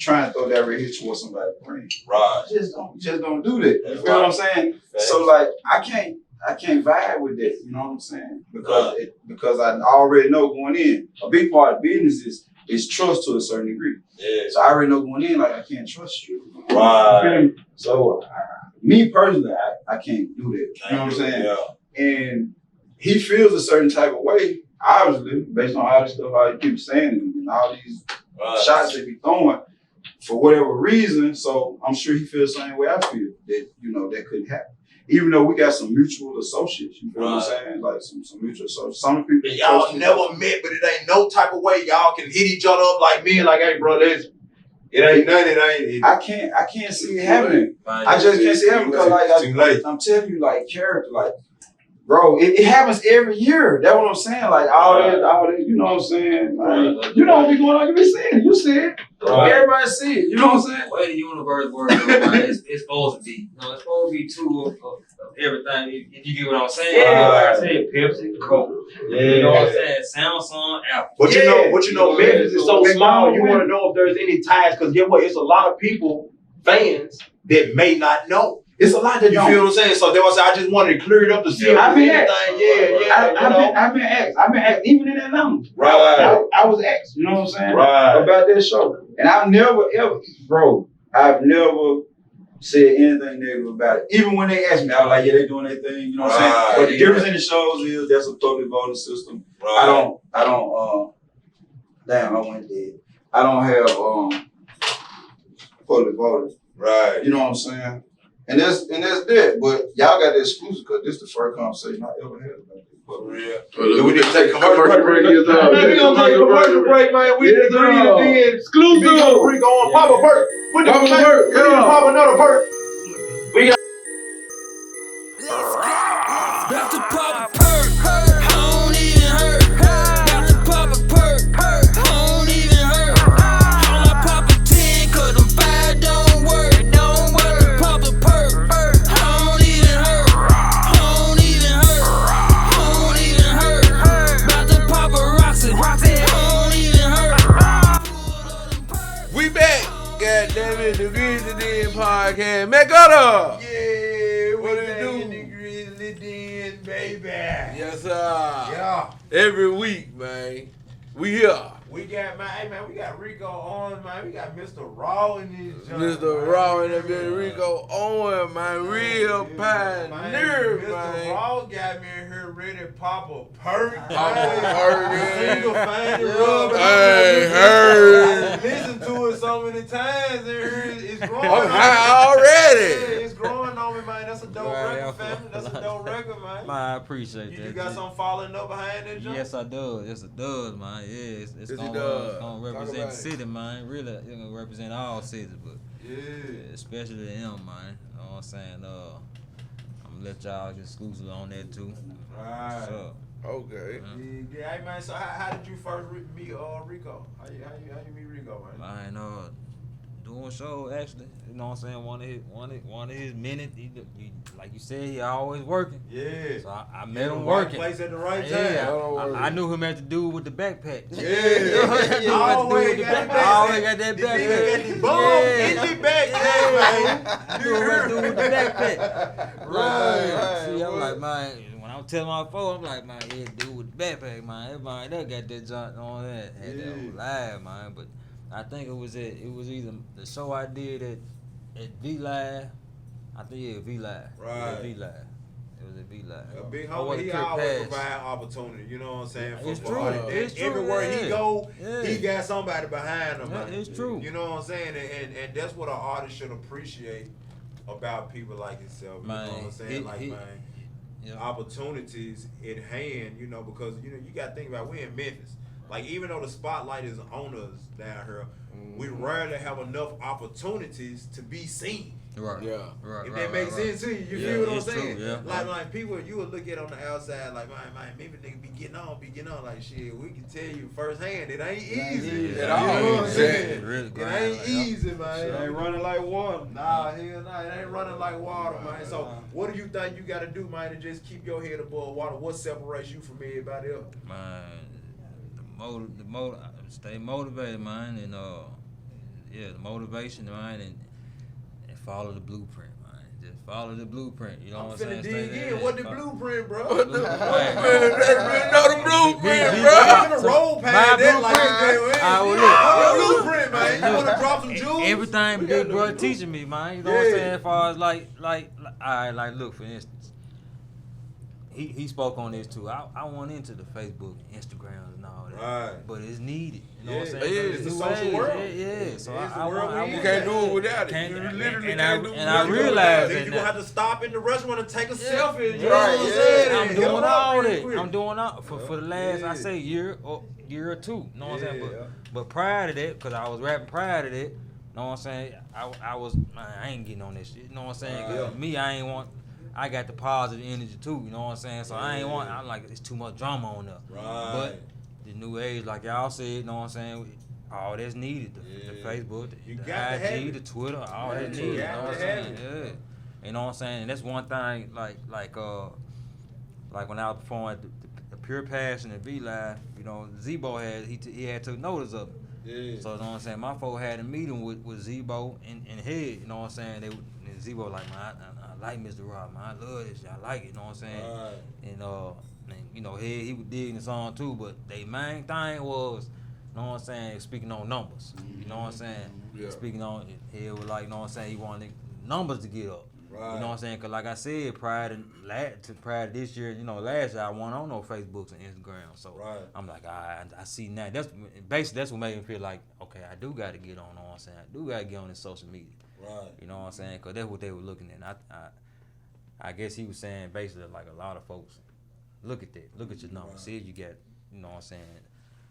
trying to throw that right here towards somebody's brain. Right. Just don't do that. You That's feel what I'm right. saying? Facts. So like I can't vibe with that. You know what I'm saying? Because I already know going in. A big part of business is trust to a certain degree. Yeah. So I already know going in like I can't trust you. Right. You feel me? So me personally, I can't do that. You know what I'm saying? Yeah. And he feels a certain type of way, obviously, based on all this stuff how he keeps saying and all these shots that he throwing for whatever reason. So I'm sure he feels the same way I feel that, you know, that couldn't happen. Even though we got some mutual associates, you feel what I'm saying? Like some mutual associates. Some people And y'all never met, but it ain't no type of way y'all can hit each other up like me. Like, hey, bro, listen. It ain't nothing. I can't see it happening. I just can't see it happening because, like, I'm telling you, like, character, like, bro, it happens every year. That's what I'm saying. Like, all that, you know what I'm saying? Like, you know what be going on. You be seeing it. You see it. Right. Everybody see it. You know what I'm saying? The way the universe works, it's supposed to be. You know, it's supposed to be two of everything. If you get what I'm saying. Yeah. Like I said, Pepsi, Coke. Yeah. You know what I'm saying? Samsung, Apple. But you know, Memphis is so Big small. Mama You want to know if there's any ties, because guess what? It's a lot of people, fans, that may not know. It's a lot that You don't. feel what I'm saying? So that was I just wanted to clear it up to see if I've there's been anything. I've been asked, even in Atlanta. Right. I was asked, you know what I'm saying? Right. About that show. And I've never said anything negative about it. Even when they asked me, I was like, yeah, they doing their thing, you know what I'm saying? But the difference in the shows is that's a public voting system. Right. I don't damn, I went dead. I don't have public voters. Right. You know what I'm saying? And that's that. But y'all got the exclusive because this is the first conversation I ever had about this. For real. Well, We need to take a commercial break. Yes, sir. Man, we gonna take a commercial break, man. We Yes, the Grizzly sir. Den Exclusive. Rico on Papa Perk. Put the Papa man, Perk, we need to yeah. pop another perk. About to pop a perk, I don't even hurt. About to pop a perk, I don't even hurt. All I pop a 10 cause them 5 don't work. About to pop a perk, I don't even hurt. I don't even hurt. I don't even hurt. About to pop a Roxy, I don't even hurt. We back. God damn it, the Grizzly Den Podcast. Man, go to. Yeah, What it back do? in the Grizzly Den, baby. Yes, sir. Yeah. Every week, man. We here. We got we got Rico Owens, man. We got Mr. Raw in this joint. Mr. Raw and that bit Rico Owens, man. Real pioneer, Mr. man. Raw got me in here ready to pop a perk. Pop a perk, Single fan yeah. rub. Hey, heard. I listened to it so many times and it's growing. I'm on high me. already. Yeah, it's growing on me, man. That's a dope Right, record, family. That's a dope record, man. Man, I appreciate that. You got G. something falling up behind that jump? Yes, I do. Yes, it does, man. Yeah, it's Yes, it gonna does. represent Talk the about it. city, man. Really, it's gonna represent all cities, but Yeah. especially them, man. You know what I'm saying? I'm gonna let y'all get exclusive on that too. Right. What's up? Okay. Yeah, hey man. So how did you first meet Rico? How you meet Rico, man? Man, doing a show actually. You know what I'm saying? One of his minutes. He, like you said, he always working. Yeah. So I met him Right working. place at the right time. Yeah, I knew him as the dude with the backpack. Yeah. Always got that The nigga backpack. got the bum in the backpack, man. I knew him as the dude with the backpack. Right. See, I'm like, man, when I'm telling my phone, I'm like, man, yeah, dude with the backpack, man. Everybody that got that junk on that. Had that on live, man. But I think it was either the show I did at V Live. I think V Live. Right. V Live. It was at V Live. A big Or homie, was it he Kirk always Pass? provide opportunity. You know what I'm saying? It's For true. artists. It's true, Everywhere he yeah. go, Yeah. he got somebody behind him. Yeah, man. it's true. You know what I'm saying? And that's what an artist should appreciate about people like himself. Man, you know what I'm saying? yeah. Opportunities at hand, you know, because you got to think about we in Memphis. Like even though the spotlight is on us down here, we rarely have enough opportunities to be seen. Right. Yeah. Right. If right, that makes right, sense to you, you Yeah, feel what I'm it's true, saying? yeah. Like people, you would look at on the outside like, man, maybe nigga be getting on. Like shit, we can tell you firsthand, it ain't easy. At all. You know what I'm saying? Exactly. Really It grind, ain't like, yeah. easy, man. Shit ain't running like water. Nah, hell nah, it ain't running like water, man. So what do you think you gotta do, man, to just keep your head above water? What separates you from everybody else? Man, the motive, stay motivated, man, and the motivation, man, and follow the blueprint, man. Just follow the blueprint. You know what I'm saying? Dig in. What the blueprint, bro? What the blueprint? Know the blueprint, bro. I'm gonna roll past that like blueprint, man. You wanna drop some jewels? Everything big brother teaching me, man. You know what I'm saying? As far as like, look, for instance, he spoke on this too. I went into the Facebook, Instagrams, and all that. Right. But it's needed. You know what I'm saying? It's the social world. Yeah. So I you can't do it without it. You literally can't do it. And I realized that you're gonna have to stop in the restaurant and take a selfie. Yeah, I'm doing all that. I'm doing all for the last I say year or two. You know what I'm saying? But prior to that, because I was rapping prior to that, you know what I'm saying? I ain't getting on this shit. You know what I'm saying? 'Cause me, I got the positive energy too, you know what I'm saying? So I'm like, it's too much drama on there. Right. But the new age, like y'all said, you know what I'm saying? All that's needed. The Facebook, the IG, the Twitter, all that's needed. You know what I'm saying? Yeah. You know what I'm saying? And that's one thing, like when I was performing at the Pure Passion at V-Live, you know, Zebo he had took notice of it. Yeah. So you know what I'm saying? My folk had a meeting with Zebo and Head, you know what I'm saying? And Zebo like, man, I like Mr. Rob, man. I love this shit. I like it, you know what I'm saying? Right. And you know, Head, he was digging the song too, but they main thing was, you know what I'm saying, speaking on numbers. You know what I'm saying? Yeah. Speaking on Head was like, you know what I'm saying, he wanted numbers to get up. Right. You know what I'm saying? Because like I said, prior to this year, you know, last year I wasn't on no Facebooks and Instagram. So I'm like, I see now. That's what made me feel like, okay, I do got to get on, you know what I'm saying? I do got to get on this social media. Right. You know what I'm saying? Because that's what they were looking at. I guess he was saying basically like a lot of folks, look at that. Look at your numbers. Right. See if you got, you know what I'm saying,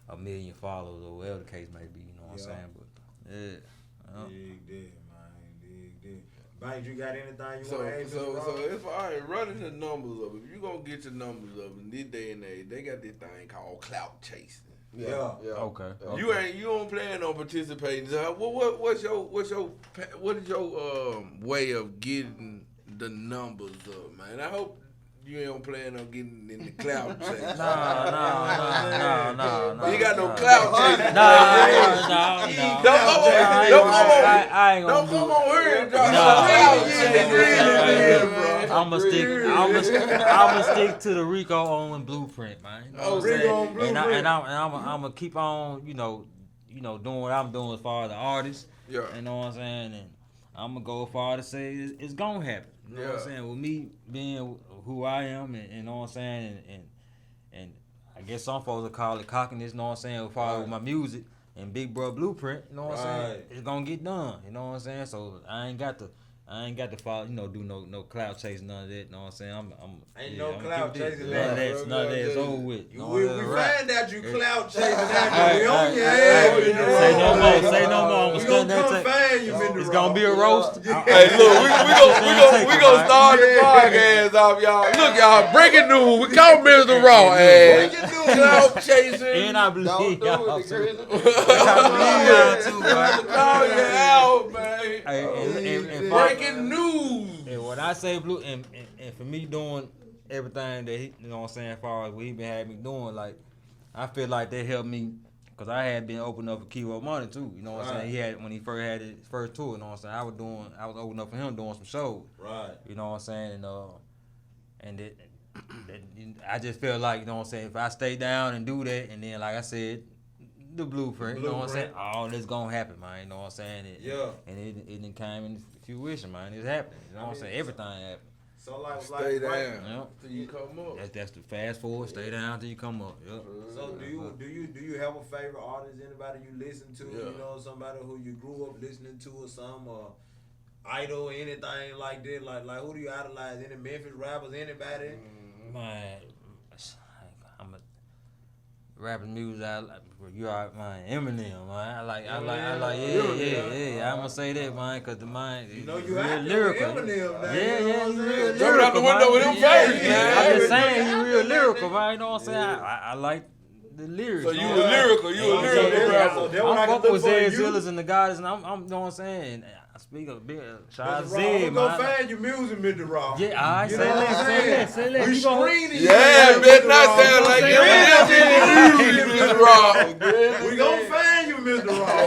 1 million followers or whatever the case may be. You know what I'm saying? But, Dig that, man. Dig that. Banks, you got anything you want to add? So if running the numbers up, if you gonna get your numbers up in this day and age, they got this thing called clout chasing. Yeah. Okay. You don't plan on participating. So what is your way of getting the numbers up, man? I hope you ain't plan on getting in the clout chase. No. You got no clout chase. No. Don't come on here and drop I'ma stick to the Rico Owens blueprint, man. You know what I'm saying? And I'm gonna keep on, you know, doing what I'm doing as far as the artist. Yeah. You know what I'm saying? And I'm gonna go as far to say it's gonna happen. You know what I'm saying? With me being who I am, and you know what I'm saying, and I guess some folks will call it cockiness. You know what I'm saying? As far as my music and Big Bro Blueprint, you know what I'm saying? It's gonna get done. You know what I'm saying? So I ain't got to follow, you know, do no cloud chasing, none of that. You know what I'm saying? Ain't no cloud chasing. None of that's over with. We find out you cloud chasing after we on your head. Say no more. We gonna come find you, Mr. It's gonna be a roast. Hey, look, we gonna start the podcast off, y'all. Look, y'all, breaking news. We call Mr. Raw, cloud chasing. And I believe y'all too. Call you out, man. And breaking news. And when I say blue, and for me doing everything that he, you know what I'm saying, as far as what he been having me doing, like, I feel like that helped me, because I had been opening up for Kilo Money too, you know what I'm saying? He had, when he first had his first tour, you know what I'm saying, I was opening up for him doing some shows. Right. You know what I'm saying? And I just felt like, you know what I'm saying, if I stay down and do that, and then like I said, the blueprint, you know what I'm saying? All this gonna happen, man, you know what I'm saying? And it didn't come in fruition, man. It's happening. You know what I'm saying? Everything happened. So like stay down till you come up. That's the fast forward. Stay down till you come up. Yep. So do you have a favorite artist? Anybody you listen to? You know, somebody who you grew up listening to, or some idol, or anything like that? Like who do you idolize? Any Memphis rappers? Anybody? Man, I'm a rapping music. You are man, Eminem, man. I like, yeah. I'm gonna say that, man, cause the man, you know, you real lyrical. Eminem, man. Yeah, he real lyrical. Jumping out the window with him face, man. I'm just saying, he real lyrical, man. You know what I'm saying? I like the lyrics. So you a lyrical, rapper. I'm fucking with Zed Zillers and the Goddess, and I'm, you know what I'm saying? I speak a big shout out Zed, man. I'm gonna find your music, Mr. Raw. Yeah, alright, say that. We screening you. Yeah, better not sound like Eminem. Mr. Raw. We gonna find you, Mr. Raw.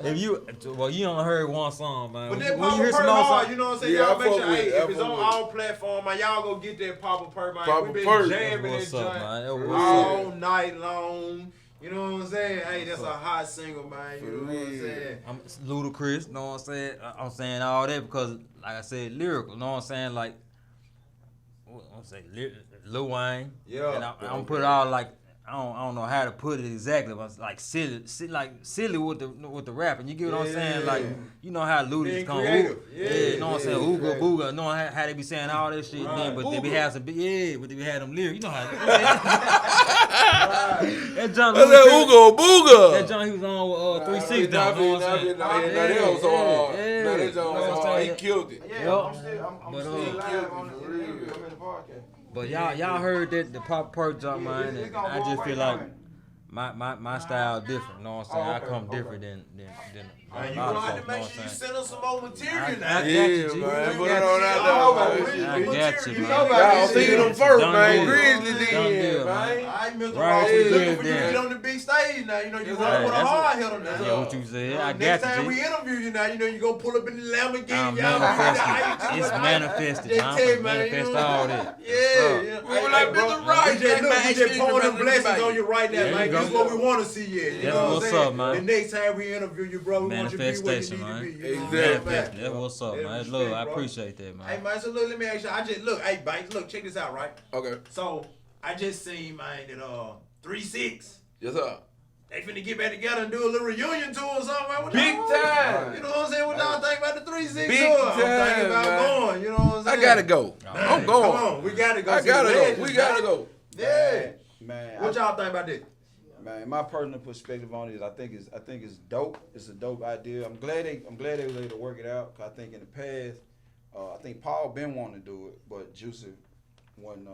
If you don't heard one song, man. But then when you Papa hear Perk some more hard, songs, you know what I'm saying? Yeah, Y'all I make fuck sure, with hey, it. I if it's fuck on with all platforms, man, y'all go get that Papa Perk, man. Papa We been Perk. jamming What's that up, joint man? all night long. You know what I'm saying? Hey, that's a hot single, man. You know what I'm saying? I'm ludicrous, you know what I'm saying? I'm saying all that because, like I said, lyrical, you know what I'm saying? Like, I'm saying Lil Wayne. Yeah. And I'm put it all like, I don't know how to put it exactly, but it's like silly with the rapping. You get what I'm saying? Like, you know how Ludi's Being come. creative. You know what I'm saying? Ooga creative. booga. You know how they be saying all that shit. Right. Then, but they be Ooga. having some, but they be having them lyrics. You know how. That John That's that Ooga Booga. That John he was on with 360. You know what I'm saying? Now that was so hard. Now that John was so hard. He killed it. Yeah, Yup. I'm But, still live on the podcast. But y'all heard that the Papa Perk jump, man, it's and gonna I go just away, feel like man. my style different. You know what I'm saying? Oh, I okay, come okay. different than Man, you a lot gonna of have folks, to make know sure what you I'm saying? send us some more material now. I got Yeah, you, G. man. I Put it got on you. out I there, got you, man. man. Y'all seen them first, Done man. deal. Grizzly Done Den, deal, man. I ain't Mr. Right Ross. We here, looking for you to then. get on the big stage now. You know, you Yes, want to sir. put a That's hard hitter now. Yeah, what you said. I Next got time you, we G. interview you now, you know, you gonna pull up in the Lamborghini. I'm y'all manifested. It's manifested, man. I'm manifest all that. Yeah. We were like, Mr. Right, We just pouring them blessings man. on you right now, There man. you This is go. what we want to see, yeah. You That's know what what's I'm saying? up, man. The next time we interview you, bro, we want you to be where you need Manifestation, to man. be. You know what I'm Exactly. saying? That's what's up, Yeah, man. respect, Look, I bro. appreciate that, Hey, man. man, so look, let me ask you. Hey, Banks, look, check this out, right? Okay. So, I just seen, man, that 3-6, Yes, sir. they finna get back together and do a little reunion tour or something, man. What Big y'all- time. You know what I'm saying? What y'all think about the 3-6 Big tour? I'm time, thinking about man. going, you know what I'm I saying? gotta go. Man, I'm going. Come on, we gotta go. I see gotta the go. legends, We gotta man. go. Yeah. Man, What y'all think about this? Man, my personal perspective on it is I think it's dope. It's a dope idea. I'm glad they were able to work it out. 'Cause I think in the past, I think Paul been wanting to do it, but Juicy wasn't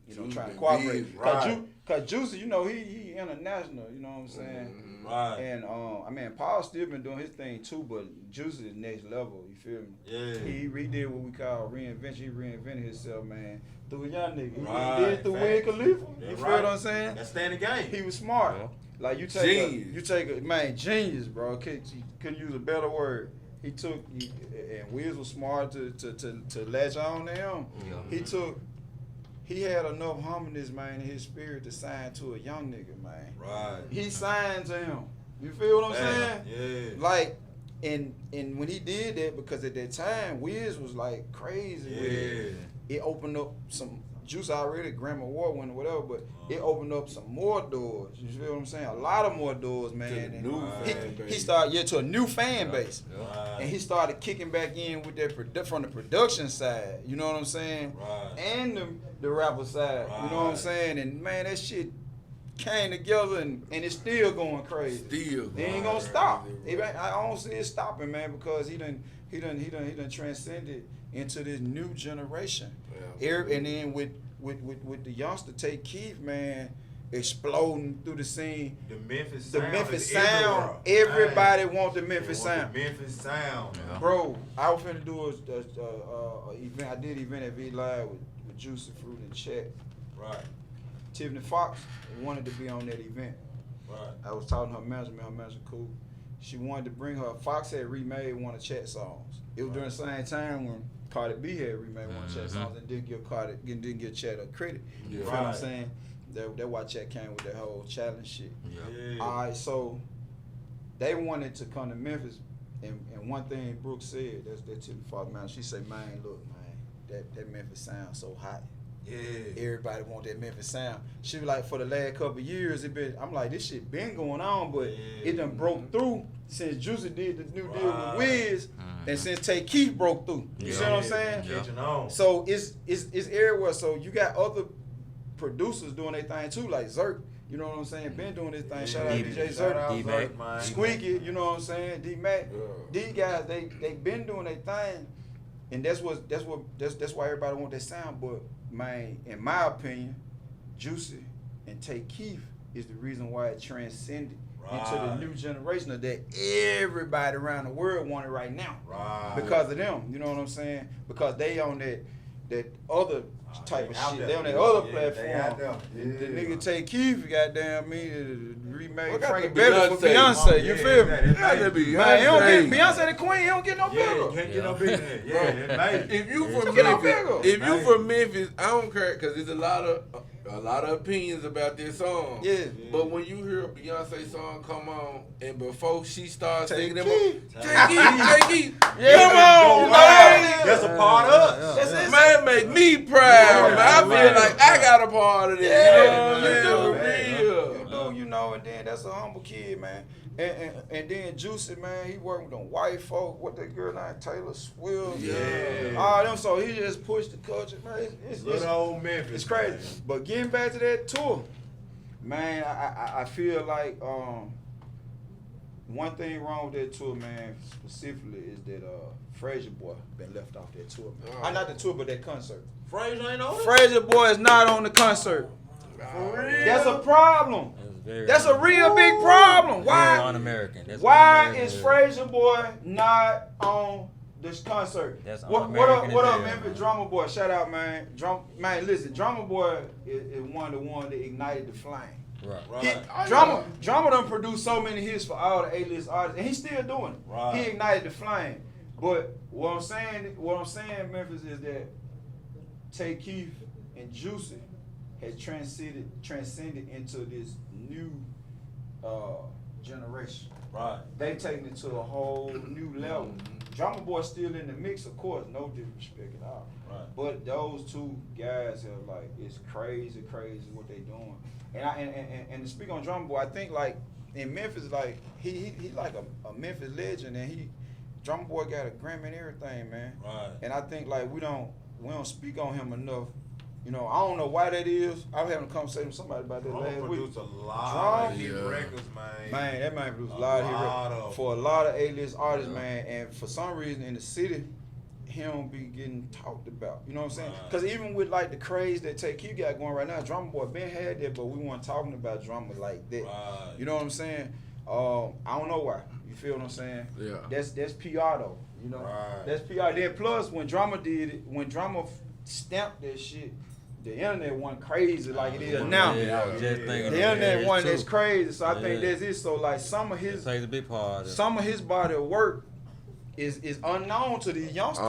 Juicy trying to been cooperate. big, right. Cause Juicy, he international. You know what I'm saying? Right. And I mean, Paul still been doing his thing too, but Juicy is next level. You feel me? Yeah. He redid what we call reinvention. He reinvented himself, man. Through a young nigga. Right, He did it through Wiz facts. Khalifa. You That's feel right. what I'm saying? That's standing game. He was smart. Yeah. Like you Genius. take a man, genius, bro. Couldn't use a better word. And Wiz was smart to latch on to him. Yeah. He had enough humbleness, man, in his spirit to sign to a young nigga, man. Right. He signed to him. You feel what I'm saying? Yeah. Like, and when he did that, because at that time Wiz was like crazy with it. It opened up some Juice already Grammy Award winner, whatever, but it opened up some more doors. You feel what I'm saying? A lot of more doors, man. To the And new he, fan base. he started to a new fan base, Right. and he started kicking back in with that from the production side. You know what I'm saying? Right. And the rapper side. You know what I'm Right. saying? And man, that shit came together, and it's still going crazy. Still. They ain't gonna stop. I don't see it stopping, man, because he done transcended into this new generation. Yeah. And then with the youngster Take Keith, man, exploding through the scene. The Memphis The sound. Memphis is sound. everywhere. Everybody Man. want the They Memphis want sound. The Memphis sound. Yeah. Bro, I was finna do a event. I did an event at V Live with Juicy Fruit and Chet. Right. Tiffany Fox wanted to be on that event. Right. I was talking to her manager, cool. She wanted to bring her. Fox had remade one of Chet songs. It was during the same time when Cardi B had remade one of Chet songs and didn't give Chet a credit. You feel what I'm Right. saying? That why Chet came with that whole challenge shit. Yeah. All right, so they wanted to come to Memphis, and one thing Brooke said, that's that Tiffany Fox man. She said, "Man, look, man, that Memphis sound so hot. Yeah. Everybody want that Memphis sound." She be like, for the last couple of years, I'm like, this shit been going on, but it done broke through since Juicy did the new deal with Wiz, and since Take Keith broke through. You see what I'm saying? Catching on. So it's everywhere. So you got other producers doing their thing too, like Zerk. You know what I'm saying? Been doing this thing. Shout out DJ Shout out Zerk. D-Mac. man. Squeaky, you know what I'm saying? D-Mac. Yeah. These guys, they been doing their thing, and that's why everybody want that sound. But man, in my opinion, Juicy and Take Keith is the reason why it transcended into the Right. new generation of that everybody around the world want it right now. Right. Because of them, you know what I'm saying? Because they on that other type of out shit. there. They on that other Yeah, they out platform. there. The Yeah. nigga take Keith, goddamn me, remake What got Frankie the Better for Beyonce? Beyonce. You Yeah, feel me? that Yeah, that be Man, he don't Beyonce. get Beyonce the queen. He don't get no Yeah, you better. can't get no bigger. Yeah, that made it. If you from Get no Memphis, bigger. if you from Memphis, I don't care because there's a lot of opinions about this song. Yeah. But when you hear a Beyonce song come on, and before she starts Take singing them, Keith. take Keith, Yeah, come on, man. That's a part of us. That's it. Man, make me proud, Yeah, man. I feel man. like I got a part of this. Yeah, you know what I'm man. saying? For real. You know, and then that's a humble kid, man. And then Juicy, man, he working with them white folk. What that girl named Taylor Swift. Yeah. All them, so he just pushed the culture, man. It's Little old Memphis. it's crazy. man. But getting back to that tour, man, I feel like one thing wrong with that tour, man, specifically is that Frazier Boy been left off that tour, man. Not the tour, but that concert. Frazier ain't on it? Frazier Boy is not on the concert. For real? That's a problem. Very That's a real big problem. Very Why? un-American. That's Why un-American. is Frazier Boy not on this concert? That's What up, un-American what as up, hell, Memphis man. Drummer Boy? Shout out, man. Listen, Drummer Boy is one of the ones that ignited the flame. Right. He, Drummer done produced so many hits for all the A-list artists, and he's still doing it. Right. He ignited the flame. But what I'm saying, Memphis, is that Tay Keith and Juicy has transcended into this new generation. Right. They taking it to a whole new level. Drummer Boy still in the mix, of course, no disrespect at all. Right. But those two guys have like, it's crazy what they doing. And to speak on Drummer Boy, I think like in Memphis, like he like a Memphis legend, and Drummer Boy got a Grammy and everything, man. Right. And I think like we don't speak on him enough. You know, I don't know why that is. I was having a conversation with somebody about that Drummer last week. produced a lot of Drum? hit Yeah. records, man. Man, that man produced a A lot of lot hit of for a lot of A-list artists, man. And for some reason in the city, he don't be getting talked about. You know what I'm saying? Right. Because even with like the craze that Take Q got going right now, Drummer Boy been had that, but we weren't talking about drummer like that. Right. You know what I'm saying? I don't know why. You feel what I'm saying? Yeah. That's PR though. You know, Right. that's PR. Then plus when Drummer did it, when Drummer stamped that shit, the internet went crazy like it is now. Yeah, I was just thinking The that. internet Yeah, one it's that's true. crazy. So I think Yeah. that's it. So like some of It his plays a big part of it. some of his body of work is unknown to these youngsters.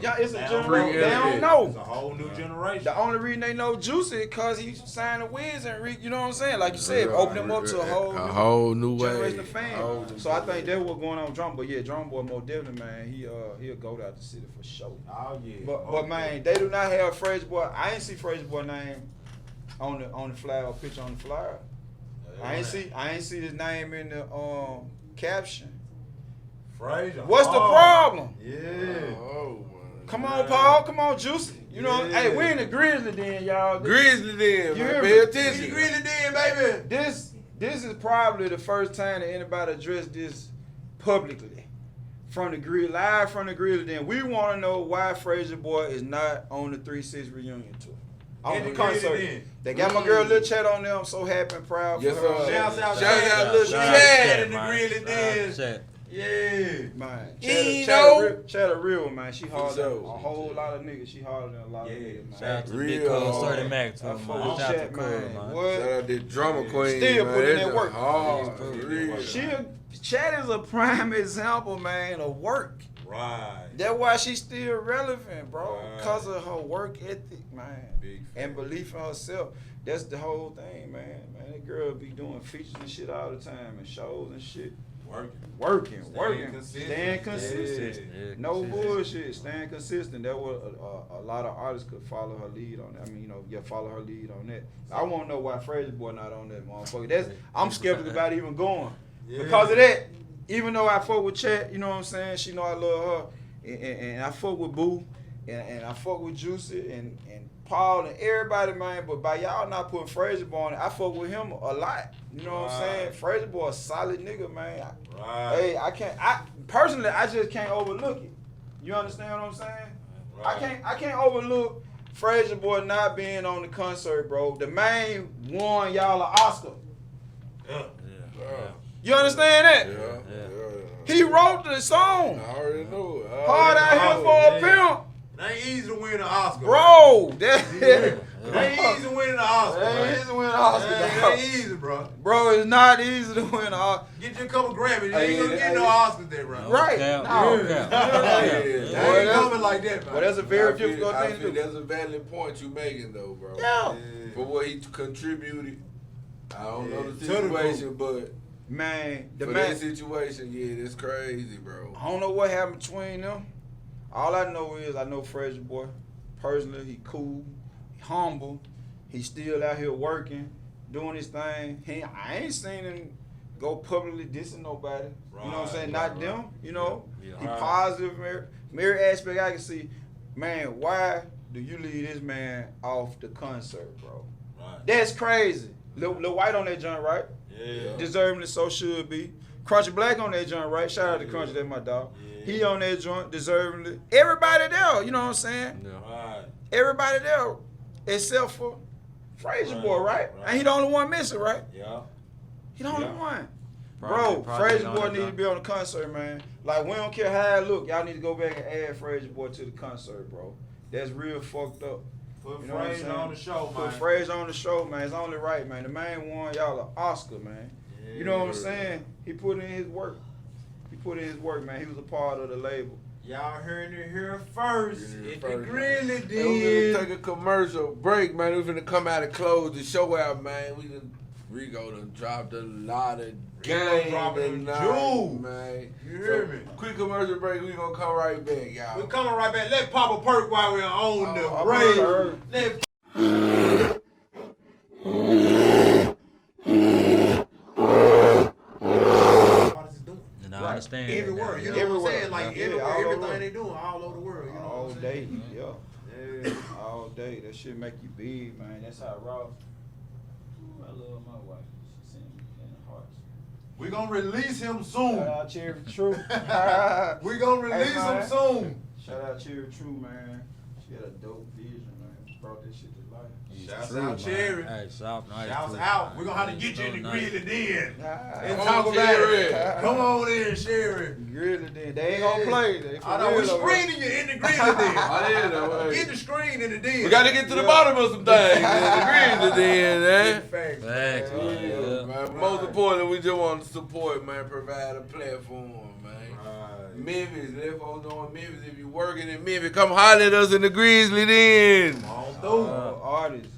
Yeah, it's a Now, general. free They don't internet. know. It's a whole new generation. The only reason they know Juicy because he signed a Wiz and Rick, you know what I'm saying? Like you said, Yeah, open them up to a whole new generation way. of fans. So I think that's what's going on with Drum. But yeah, Drum Boy more definitely, man. He'll go out the city for sure. Oh yeah. But man, they do not have Frazier Boy. I ain't see Frazier Boy name on the flyer or picture on the flyer. I ain't see his name in the caption. Frazier. What's the problem? Yeah. Oh, man. Come on, Paul. Come on, Juicy. You know, Yeah. hey, we in the Grizzly Den, y'all. Grizzly Den, You man. hear Pay me? attention. Grizzly Den, baby. This is probably the first time that anybody addressed this publicly from the live from the Grizzly Den. We want to know why Frazier Boy is not on the 3-6 reunion tour. On In the the Grizzly concert. Den. They got my girl Lil Chat on there. I'm so happy and proud Yes, for her. sir. Shouts out Shout to out Lil Shout out Chad. in the man. Grizzly Shout out Den. Chat. Yeah. Man, You Chat know? a real one, man. She harder than sure. a whole lot of niggas. She harder than a lot of Yeah. niggas, man. Shout out to Real Big Cole, hard. 30 Mac too, I man. fuck with Shout out to Chat, Cole, man. man. What? Shout out the drama queen. Still man. putting in That's that work. Hard. Yeah, for real. Chat is a prime example, man, of work. Right. That's why she's still relevant, bro. Right. Because of her work ethic, man. Big And belief in herself. That's the whole thing, man. Man, that girl be doing features and shit all the time and shows and shit. Working. Consistent. Staying consistent. Yeah, No consistent. bullshit. Staying consistent. That was a lot of artists could follow her lead on that. I mean, follow her lead on that. I want to know why Frazier Boy not on that motherfucker. I'm skeptical about even going. Yeah. Because of that. Even though I fuck with Chat, you know what I'm saying? She know I love her. And I fuck with Boo. And I fuck with Juicy and Paul and everybody, man. But by y'all not putting Frazier Boy on it, I fuck with him a lot. You know what I'm saying? Frazier Boy a solid nigga, man. Right. Hey, I personally just can't overlook it. You understand what I'm saying? Right. I can't overlook Frazier Boy not being on the concert, bro. The man won y'all an Oscar. Yeah. Yeah. You understand that? Yeah. He wrote the song. I already know. Hard out here for a pimp. It ain't easy to win win an Oscar. Bro, that It ain't easy winning an Oscar. It ain't easy to win an Oscar, It dog. ain't easy, bro. Bro, it's not easy to win an Oscar. Get you a couple Grammys. You Hey, ain't gonna get hey. no Oscars there, bro. Right. Cap, No. cap. That ain't coming like that, man. Well, that's a very difficult I thing feel to do. that's a valid point you making though, bro. Yeah. For what he contributed, I don't know the To the situation, but Man, the for man, that situation, yeah, that's crazy, bro. I don't know what happened between them. All I know is I know Frazier boy. Personally, he cool, he humble. He's still out here working, doing his thing. I ain't seen him go publicly dissing nobody. You know what I'm saying? Not them. You know, Yeah. he positive. Every aspect I can see. Man, why do you leave this man off the concert, bro? Right. That's crazy. Lil White on that joint, right? Yeah. Deservingly so should be. Crunchy Black on that joint, right? Shout out to Crunchy, that's my dog. Yeah. He on that joint, deservingly. Everybody there, you know what I'm saying? Right. Everybody there, except for Frazier boy, right? And he the only one missing, right? Yeah. He the only Yeah. one. Probably Frazier on boy that need to joint. be on the concert, man. Like, we don't care how it look. Y'all need to go back and add Frazier boy to the concert, bro. That's real fucked up. Put You know what I'm Frazier saying? on the show, man. Put Frazier on the show, man. It's only right, man. The man won y'all an Oscar, man. You know what I'm saying? He put in his work. He put in his work, man. He was a part of the label. Y'all heard it here first. It's the Grizzly Hey, we Den. finna take a commercial break, man. We finna come out and close the show out, man. Rico done dropped a lot of game dropping tonight, jewels. man. You hear me? Quick commercial break. We gonna come right back, y'all. We're coming right back. Let's pop a perk while we're on the I break. heard. Let's And I understand. everywhere. You know Everywhere. what I'm saying? Like Yeah, everywhere, all over. everything they doing all over the world. You know All what I'm day, saying? yeah. Yeah. All day. That shit make you big, man. That's how raw. Ooh, I love my wife. She sent me in the hearts. We gonna release him Shout soon. out Cherry True. We gonna release man. him soon. Shout out Cherry True, man. She had a dope vision, man. She brought that shit to life. Shouts True, out man. Cherry. Hey, shout Shouts out. We're gonna have to get you in the Grizzly Den and Come talk on, about Sherry. it. Come on in, Sherry. Grizzly Den. They ain't gonna play. They for I know we real over there. screening you in the Grizzly Den. I did know, hey. Get the screen in the den. We gotta get to the bottom of some things, man. The Grizzly Den, man. Facts. Facts, man. man. Yeah, Yeah. man. Most importantly, we just want to support, man. Provide a platform, man. Right. Memphis, let folks know in Memphis. If you working in Memphis, come holler at us in the Grizzly Den. Come on through. Artists.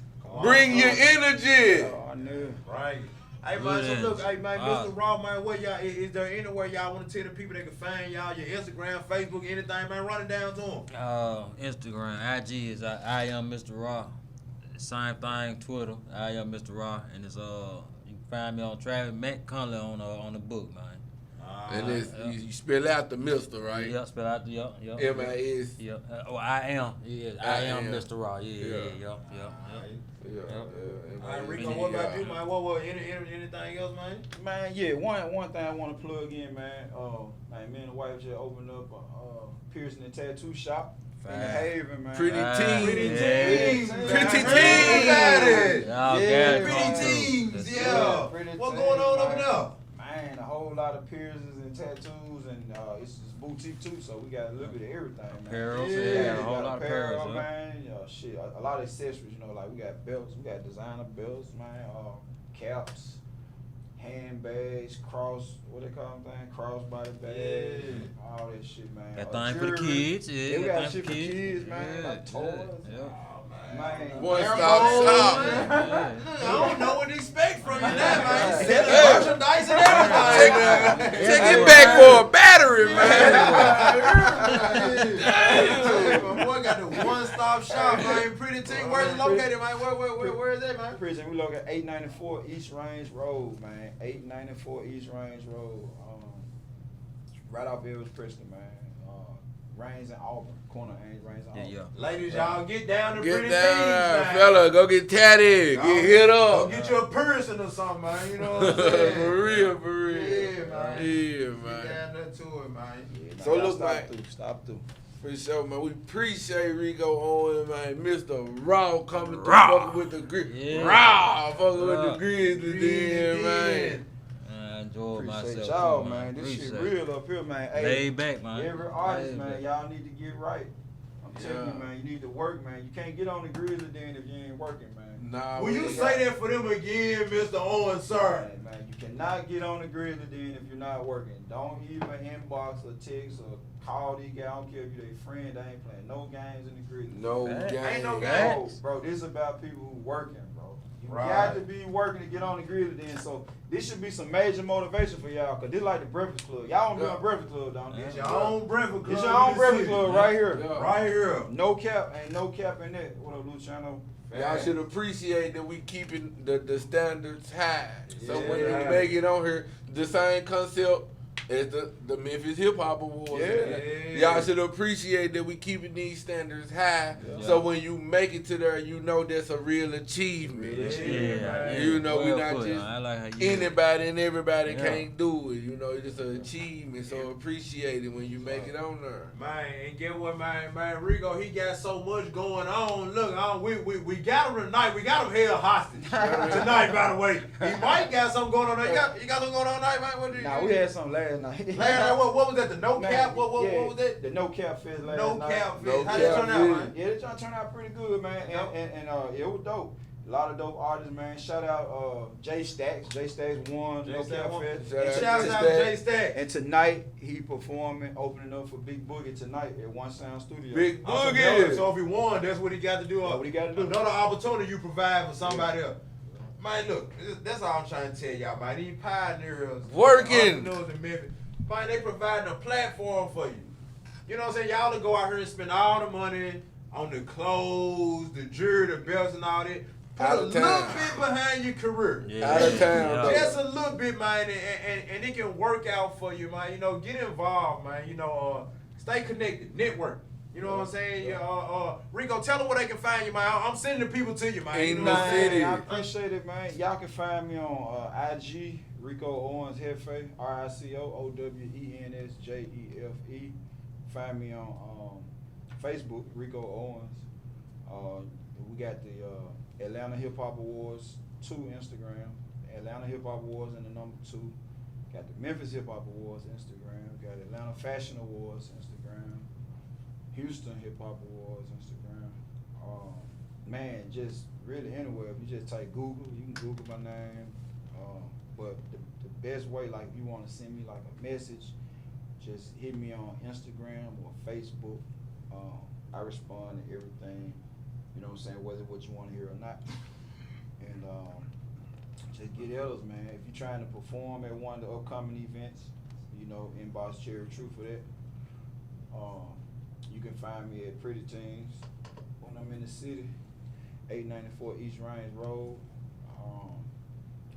Bring your energy. I knew. Right. Hey man, so Good look, hey man, ends. Mr. Raw man, what y'all is there anywhere y'all want to tell the people they can find y'all, your Instagram, Facebook, anything, man, run it down to them. Instagram, IG is I am Mr. Raw. Same thing, Twitter, I am Mr. Raw, and it's you can find me on Travis Matt Conley on the book, man. And it's, you spell out the Mister, right? Yeah, spell out the yeah. M-I-S. Yeah. I am. Yeah, I am am. Mr. Raw. Yeah. Yeah. All Yeah. right, Rico, what about you, man? What anything else, man? Man, yeah, one thing I want to plug in, man. Man, me and the wife just opened up a piercing and tattoo shop in the Facts. Haven, man. Pretty team. Pretty Yeah. teams, man. Pretty I heard teams. about it. Y'all Yeah, got it. Pretty teams, That's yeah. Pretty What's teams, going on over man. there? Man, a whole lot of piercings and tattoos, and it's boutique too, so we got a little bit of everything, man. Apparel, Yeah, yeah, We a whole got lot of apparel, apparel, man. Shit, a lot of accessories, like we got belts, we got designer belts, man. Caps, handbags, what they call them thing, crossbody bags, all that shit, man. That thing for the jewelry. kids, yeah. Yeah, we that got thing shit for kids, man. Yeah, Like toys. yeah. Man, One Air stop Force, shop. man. Yeah. Look, I don't know what to expect from you now, man. Hey. Selling merchandise and everything. Take it back for a battery, man. Damn. My boy got the one-stop shop, man. Pretty team. Where's it located, man? Where is that, man? Prison, we located 894 East Range Road, man. 894 East Range Road. Right off Elvis Preston, man. Range and Auburn. Corner Range and Auburn. Yeah. Ladies, y'all get down to Get Pretty down, teams, man. fella. Go get tatted. Get hit Go up. get you a piercing or something, man. You know what I'm saying? For real, for real. Yeah, man. Yeah, Get man. down there to it, man. Yeah, man, So y'all look, man. Stop through. For sure, man. We appreciate Rico Owens, man. Mr. Raw coming through, Raw. fucking with the Yeah. Raw, fucking with Raw. the Grizzly Den, man. I enjoyed Appreciate myself. y'all, too, man. This shit Appreciate it. real up here, man. Hey, Laid back, man. every artist, Laid man, back. y'all need to get right. I'm telling you, man, you need to work, man. You can't get on the Grizzly Den if you ain't working, man. Nah, Will you say that for them again, Mr. Owens, sir? Man, you cannot get on the Grizzly Den if you're not working. Don't even inbox or text or call these guys. I don't care if you're their friend. They ain't playing no games in the Grizzly. No Ain't game. no No, bro, this is about people who working, bro. You got to be working to get on the Grizzly Den. So this should be some major motivation for y'all, cause this like the Breakfast Club. Y'all don't be on Breakfast Club, don't you? It's your own breakfast club. It's your own Breakfast Club right here. Yeah. Right here. No cap, ain't no cap in that. What up, Luciano? Y'all should appreciate that we keeping the standards high. So when you Yeah. make it on here, the same concept as the Memphis Hip Hop Awards. Yeah. Y'all should appreciate that we keeping these standards high. Yeah. So when you make it to there, you know that's a real achievement. Yeah. You know, we Well not put, just I like how you anybody and everybody Yeah. can't do it. You know, it's just an achievement. So appreciate it when you make it on there. Man, and get what, man, Rico, he got so much going on. Look, we got him tonight. We got him held hostage tonight, by the way. He might got something going on there. You got something going on tonight, man? What did Nah, we had something last night. Last night, what was that? The no Man, cap? What yeah, was that? The no cap fest last No night. cap No fest. How that cap turn out, fest. man? Yeah, they trying to turn out pretty good, man. Yep. And it was dope. A lot of dope artists, man. Shout out Jay Stacks. Jay Stacks won No Cap Fest. Shout Shout out Jay Stack. And tonight he performing, opening up for Big Boogie tonight at One Sound Studio. Big So Boogie. if he won, that's what he got to do. That's what he gotta do. Another opportunity you provide for somebody else. Man, look, that's all I'm trying to tell y'all, man. These pioneers, Working. entrepreneurs in Memphis, man, they providing a platform for you. You know what I'm saying? Y'all to go out here and spend all the money on the clothes, the jewelry, the belts, and all that. Put Out a of little town. bit behind your career. Out of town, though. Just a little bit, man, and it can work out for you, man. You know, get involved, man. You know, stay connected, network. You know what I'm saying? Rico, tell them where they can find you, man. I'm sending the people to you, man. Ain't You know what I'm no saying? city. I appreciate it, man. Y'all can find me on IG, Rico Owens Jefe, RicoOwensJefe. Find me on Facebook, Rico Owens. We got the Atlanta Hip Hop Awards 2 Instagram, Atlanta Hip Hop Awards and the number 2. Got the Memphis Hip Hop Awards Instagram. Got Atlanta Fashion Awards Instagram. Houston Hip Hop Awards Instagram. Man, just really anywhere. If you just type Google, you can Google my name. But the best way, like if you want to send me like a message, just hit me on Instagram or Facebook. I respond to everything. You know what I'm saying, whether what you want to hear or not. And just get Ellis, man. If you're trying to perform at one of the upcoming events, you know, inbox Cherry True for that. You can find me at Pretty Teens when I'm in the city, 894 East Range Road.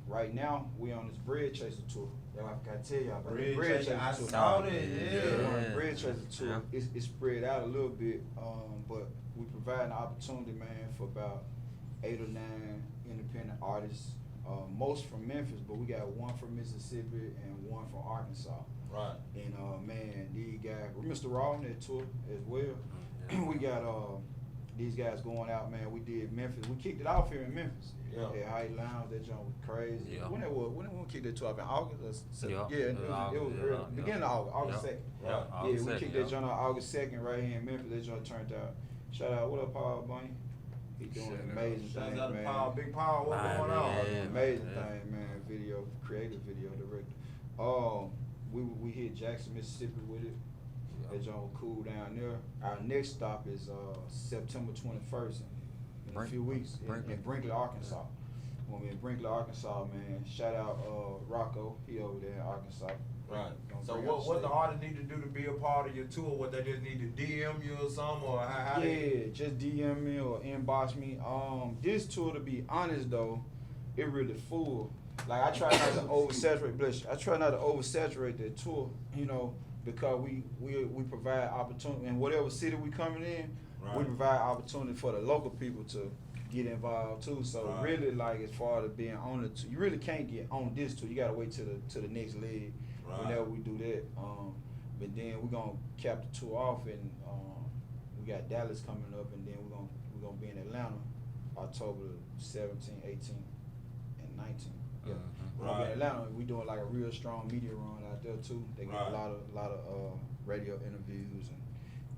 Right now, we on this Bread Chaser tour. Y'all, I gotta tell y'all about the Bread Chaser I tour. saw that, Yeah, on the Yeah. Bread Chaser tour. Yeah. It's spread out a little bit, but we provide an opportunity, man, for about 8 or 9 independent artists. Most from Memphis, but we got one from Mississippi and one from Arkansas. Right. And man, these guys, Mr. Raw on that tour as well. We got these guys going out, man. We did Memphis. We kicked it off here in Memphis. Yeah. At Height Lounge, that joint was crazy. Yeah. When we kicked that tour off in August? Yeah. It was Yeah. early, Yeah. beginning of August 2nd. Right. Yeah, August we 2nd, kicked yeah. that joint out August 2nd right here in Memphis. That joint turned out. Shout out, what up, Paul Bunny? He doing Shout an out. amazing Shout thing, out to man. Paul, Big Paul, what's Man, going on? yeah. Amazing Yeah. thing, man. Creative video director. We hit Jackson, Mississippi with it. That joint was cool down there. Our next stop is September 21st in a few weeks in Brinkley, Arkansas. When we in Brinkley, Arkansas, man, shout out Rocco. He over there in Arkansas. Right. Gonna So bring what up the artists need to do to be a part of your tour? What they just need to DM you or something, or how they? Yeah, just DM me or inbox me. This tour, to be honest though, it really full. Like I try not to oversaturate. I try not to oversaturate that tour, you know, because we provide opportunity in whatever city we coming in. Right. We provide opportunity for the local people to get involved too. So Right. really, like as far as being on the tour, you really can't get on this tour. You gotta wait till the next leg. Right. Whenever we do that. But then we're gonna cap the tour off, and we got Dallas coming up, and then we're gonna be in Atlanta October 17, 18, and 19. Yeah. We're gonna be in Atlanta. We doing like a real strong media run out there too. They get Right. a lot of radio interviews and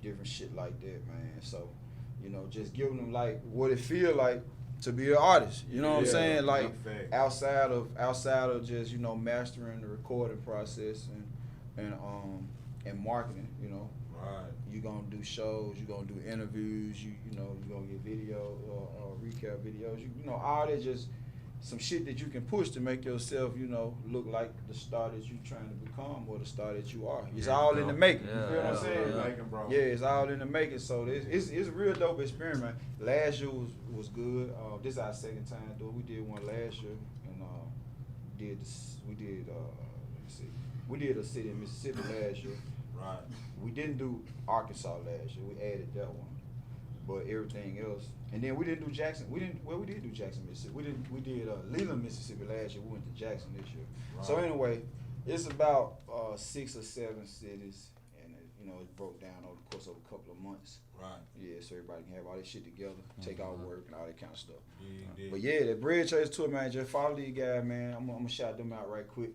different shit like that, man. So, you know, just giving them like what it feel like to be an artist. You know what I'm saying? Like outside of just, you know, mastering the recording process and marketing, you know. Right. You gonna do shows, you gonna do interviews, you know, you gonna get video or recap videos, you know, all that just some shit that you can push to make yourself, you know, look like the star that you trying to become or the star that you are. It's all in the making. You feel what I'm saying? Yeah, it's all in the making. So it's a real dope experience, man. Last year was good. This is our second time doing. We did one last year, and we did a city in Mississippi last year. Right. We didn't do Arkansas last year. We added that one, but everything else. And then we didn't do Jackson. We did do Jackson, Mississippi. We did Leland, Mississippi last year. We went to Jackson this year. Right. So anyway, it's about 6 or 7 cities, and you know, it broke down over the course of a couple of months. Right. Yeah, so everybody can have all this shit together, take out work and all that kind of stuff. Yeah, but yeah, the Bread Chase Tour, man, just follow these guys, man. I'm gonna shout them out right quick.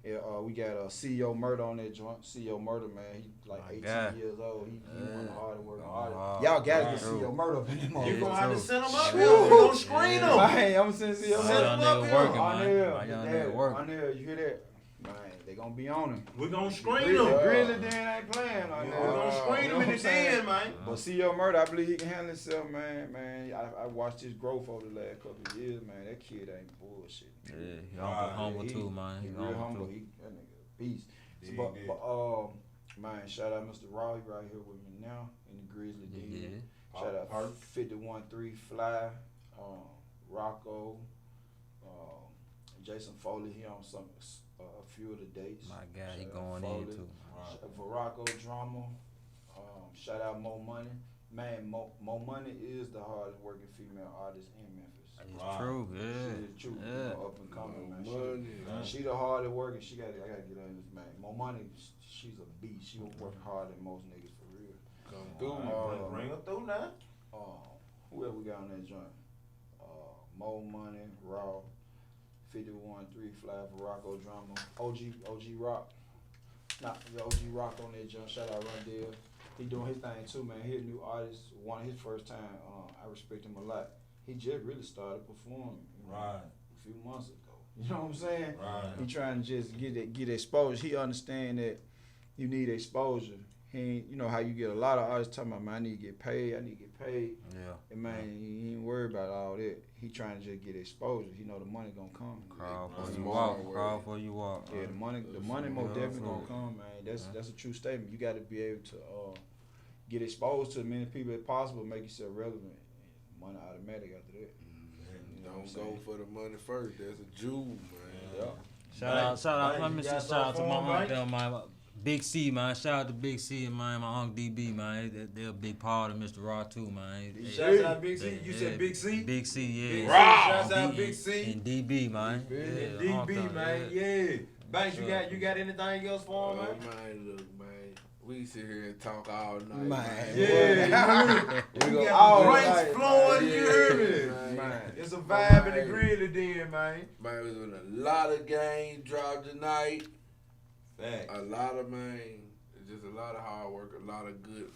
Yeah, we got CEO Murder on that joint. CEO Murder, man, he like 18 years old. He one of the hardest working artists. Y'all gotta get CEO Murder up in this motherfucker. You gonna have to send him up here. We gonna screen him. Man, I'm gonna send CEO Murder up here. On there, you hear that? Man, they gonna be on him. We gonna screen him. Grizzly Den ain't playing on there. We gonna screen him in the den, man. But CEO Murder, I believe he can handle himself, man. Man, I watched his growth over the last couple of years, man. That kid ain't bullshit. Yeah, he humble too, man. He real humble. That nigga a beast. So, but man, shout out Mr. Raw, he right here with me now in the Grizzly Den. Shout out 51-3 Fly, Rocco, Jason Foley. He on a few of the dates. My God, he going in too. Rocco Drama. Shout out Mo Money. Man, Mo Money is the hardest working female artist in Memphis. It's true, yeah. She is true, you know, up and coming, man. She the hardest working. I gotta get on this, man. Mo Money, she's a beast. She work harder than most niggas for real. Come through, bring her through now. Who else we got on that joint? Mo Money, Raw, 51-3 Fly for Rocco Drama, OG Rock. Nah, the OG Rock on that joint. Shout out Rondell. He doing his thing too, man. He a new artist. One of his first time. I respect him a lot. He just really started performing, a few months ago. You know what I'm saying? Right. He trying to just get exposure. He understand that you need exposure. He ain't, you know how you get a lot of artists talking about, man, I need to get paid. Yeah. And man, he ain't worried about all that. He trying to just get exposure. He know the money gonna come. Crawl for you walk. Yeah, the money most definitely gonna come, man. That's a true statement. You got to be able to get exposed to as many people as possible, make yourself relevant. Money automatic after that. Don't go for the money first. That's a jewel, man. Yeah. Shout out. Let me say shout out to my uncle, my Big C, man. Shout out to Big C and my Uncle DB, man. They're a big part of Mr. Raw too, man. Shout out Big C. You said Big C? Big C, yeah. Shout out Big C. And DB, man. And DB, man. Yeah. Banks, you got anything else for him, man? Man, look, man. We sit here and talk all night, man. Yeah. We got all drinks flowing, you hear me? Man. It's a vibe in the Grizzly Den, man. Man, it was a lot of games dropped tonight. Facts. A lot of, man, just a lot of hard work, a lot of good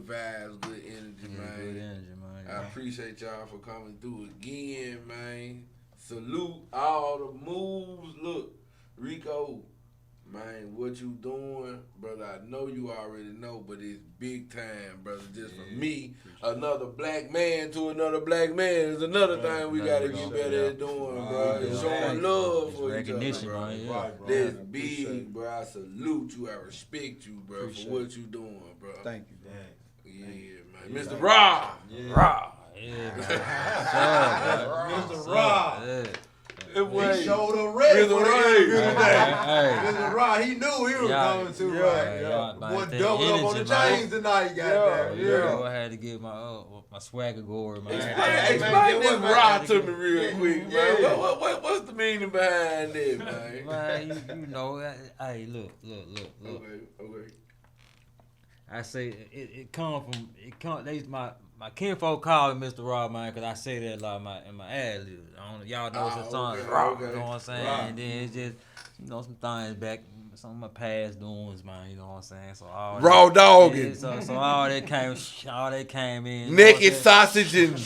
vibes, good energy, man. Good energy, man. I appreciate y'all for coming through again, man. Salute all the moves. Look, Rico, man, what you doing, brother? I know you already know, but it's big time, brother. Just for me, another black man to another black man is another thing we gotta get better at doing, bro. It's showing love for each other, bro. That's big, bro. I salute you. I respect you, bro, for what you doing, bro. Thank you. Yeah, man. Mr. Raw. Raw. Yeah, Mr. Raw. He showed up ready for Mr. Raw, he knew he was coming too, right? Boy, double up on the chains tonight, goddamn. I had to get my swagger going, man. Explain this Raw to me real quick, man. What's the meaning behind it, man? Man, you know, hey, look. Okay. I say it come from my kinfolk call me Mr. Raw, man, because I say that a lot in my ad libs. Y'all know it's a song, Raw, you know what I'm saying? And then it's just, some things back of my past doings, man. You know what I'm saying? So all Raw dogging. Yeah, so all that came in. You Naked sausage and all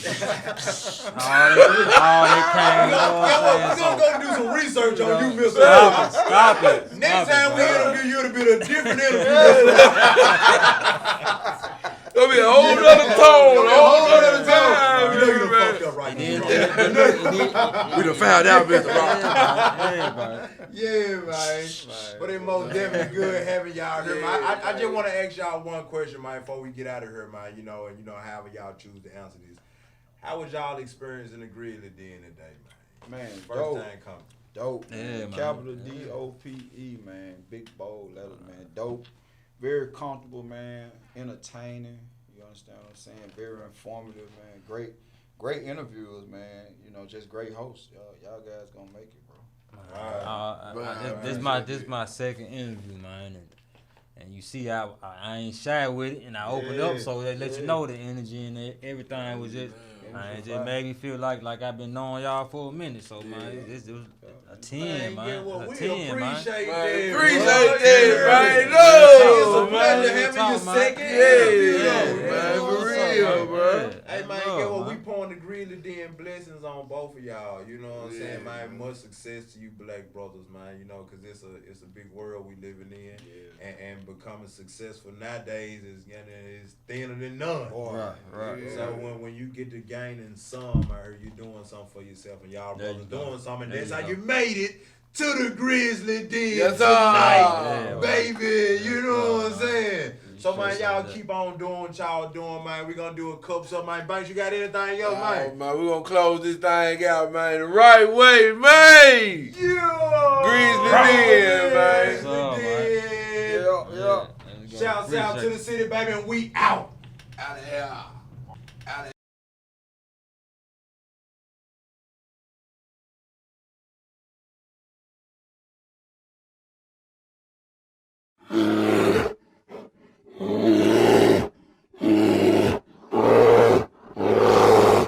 that came. You know what I'm saying? We're gonna go do some research on you, Mr. Stop it. Next time we interview you, it'll be a different interview. It'll be a whole nother tone, a whole nother time. You know you done fucked up right now. We done found out, Mr. Rock. Yeah, man. But it's most definitely good having y'all here, man. I just want to ask y'all one question, man, before we get out of here, man. You know, and however y'all choose to answer this. How was y'all experiencing the Grizzly Den today, man? Man, First dope. time coming. Dope. Yeah, Man. man. Capital DOPE, man. Big bold letters, man. Dope. Very comfortable, man. Entertaining. You understand what I'm saying? Very informative, man. Great interviewers, man. You know, just great hosts. Y'all guys gonna make it, bro. This my second interview, man, and you see I ain't shy with it, and I opened up so they let you know the energy and everything was just. Man, it just made me feel like I've been knowing y'all for a minute, so man, it was a 10, man. We A 10, man. appreciate Appreciate that, man. It's a No, pleasure man. having you second Yeah, man, for real, bro. Hey, man, get what we pouring the Grizzly Den blessings on both of y'all. You know what I'm saying, man? Much success to you black brothers, man. You know, because it's a big world we living in. And becoming successful nowadays is thinner than none. Right. So when you get to gaining some, I heard you doing something for yourself and y'all brothers doing something. That's how you made it to the Grizzly Den tonight, baby. You know what I'm saying? So, man, y'all keep on doing what y'all doing, man. We gonna do a couple something, man. Banks, you got anything else, man? Man, we gonna close this thing out, man, the right way, man. Yeah! Grizzly Den, man. Grizzly Den. Yeah. Shouts out to the city, baby, and we out. Out of here.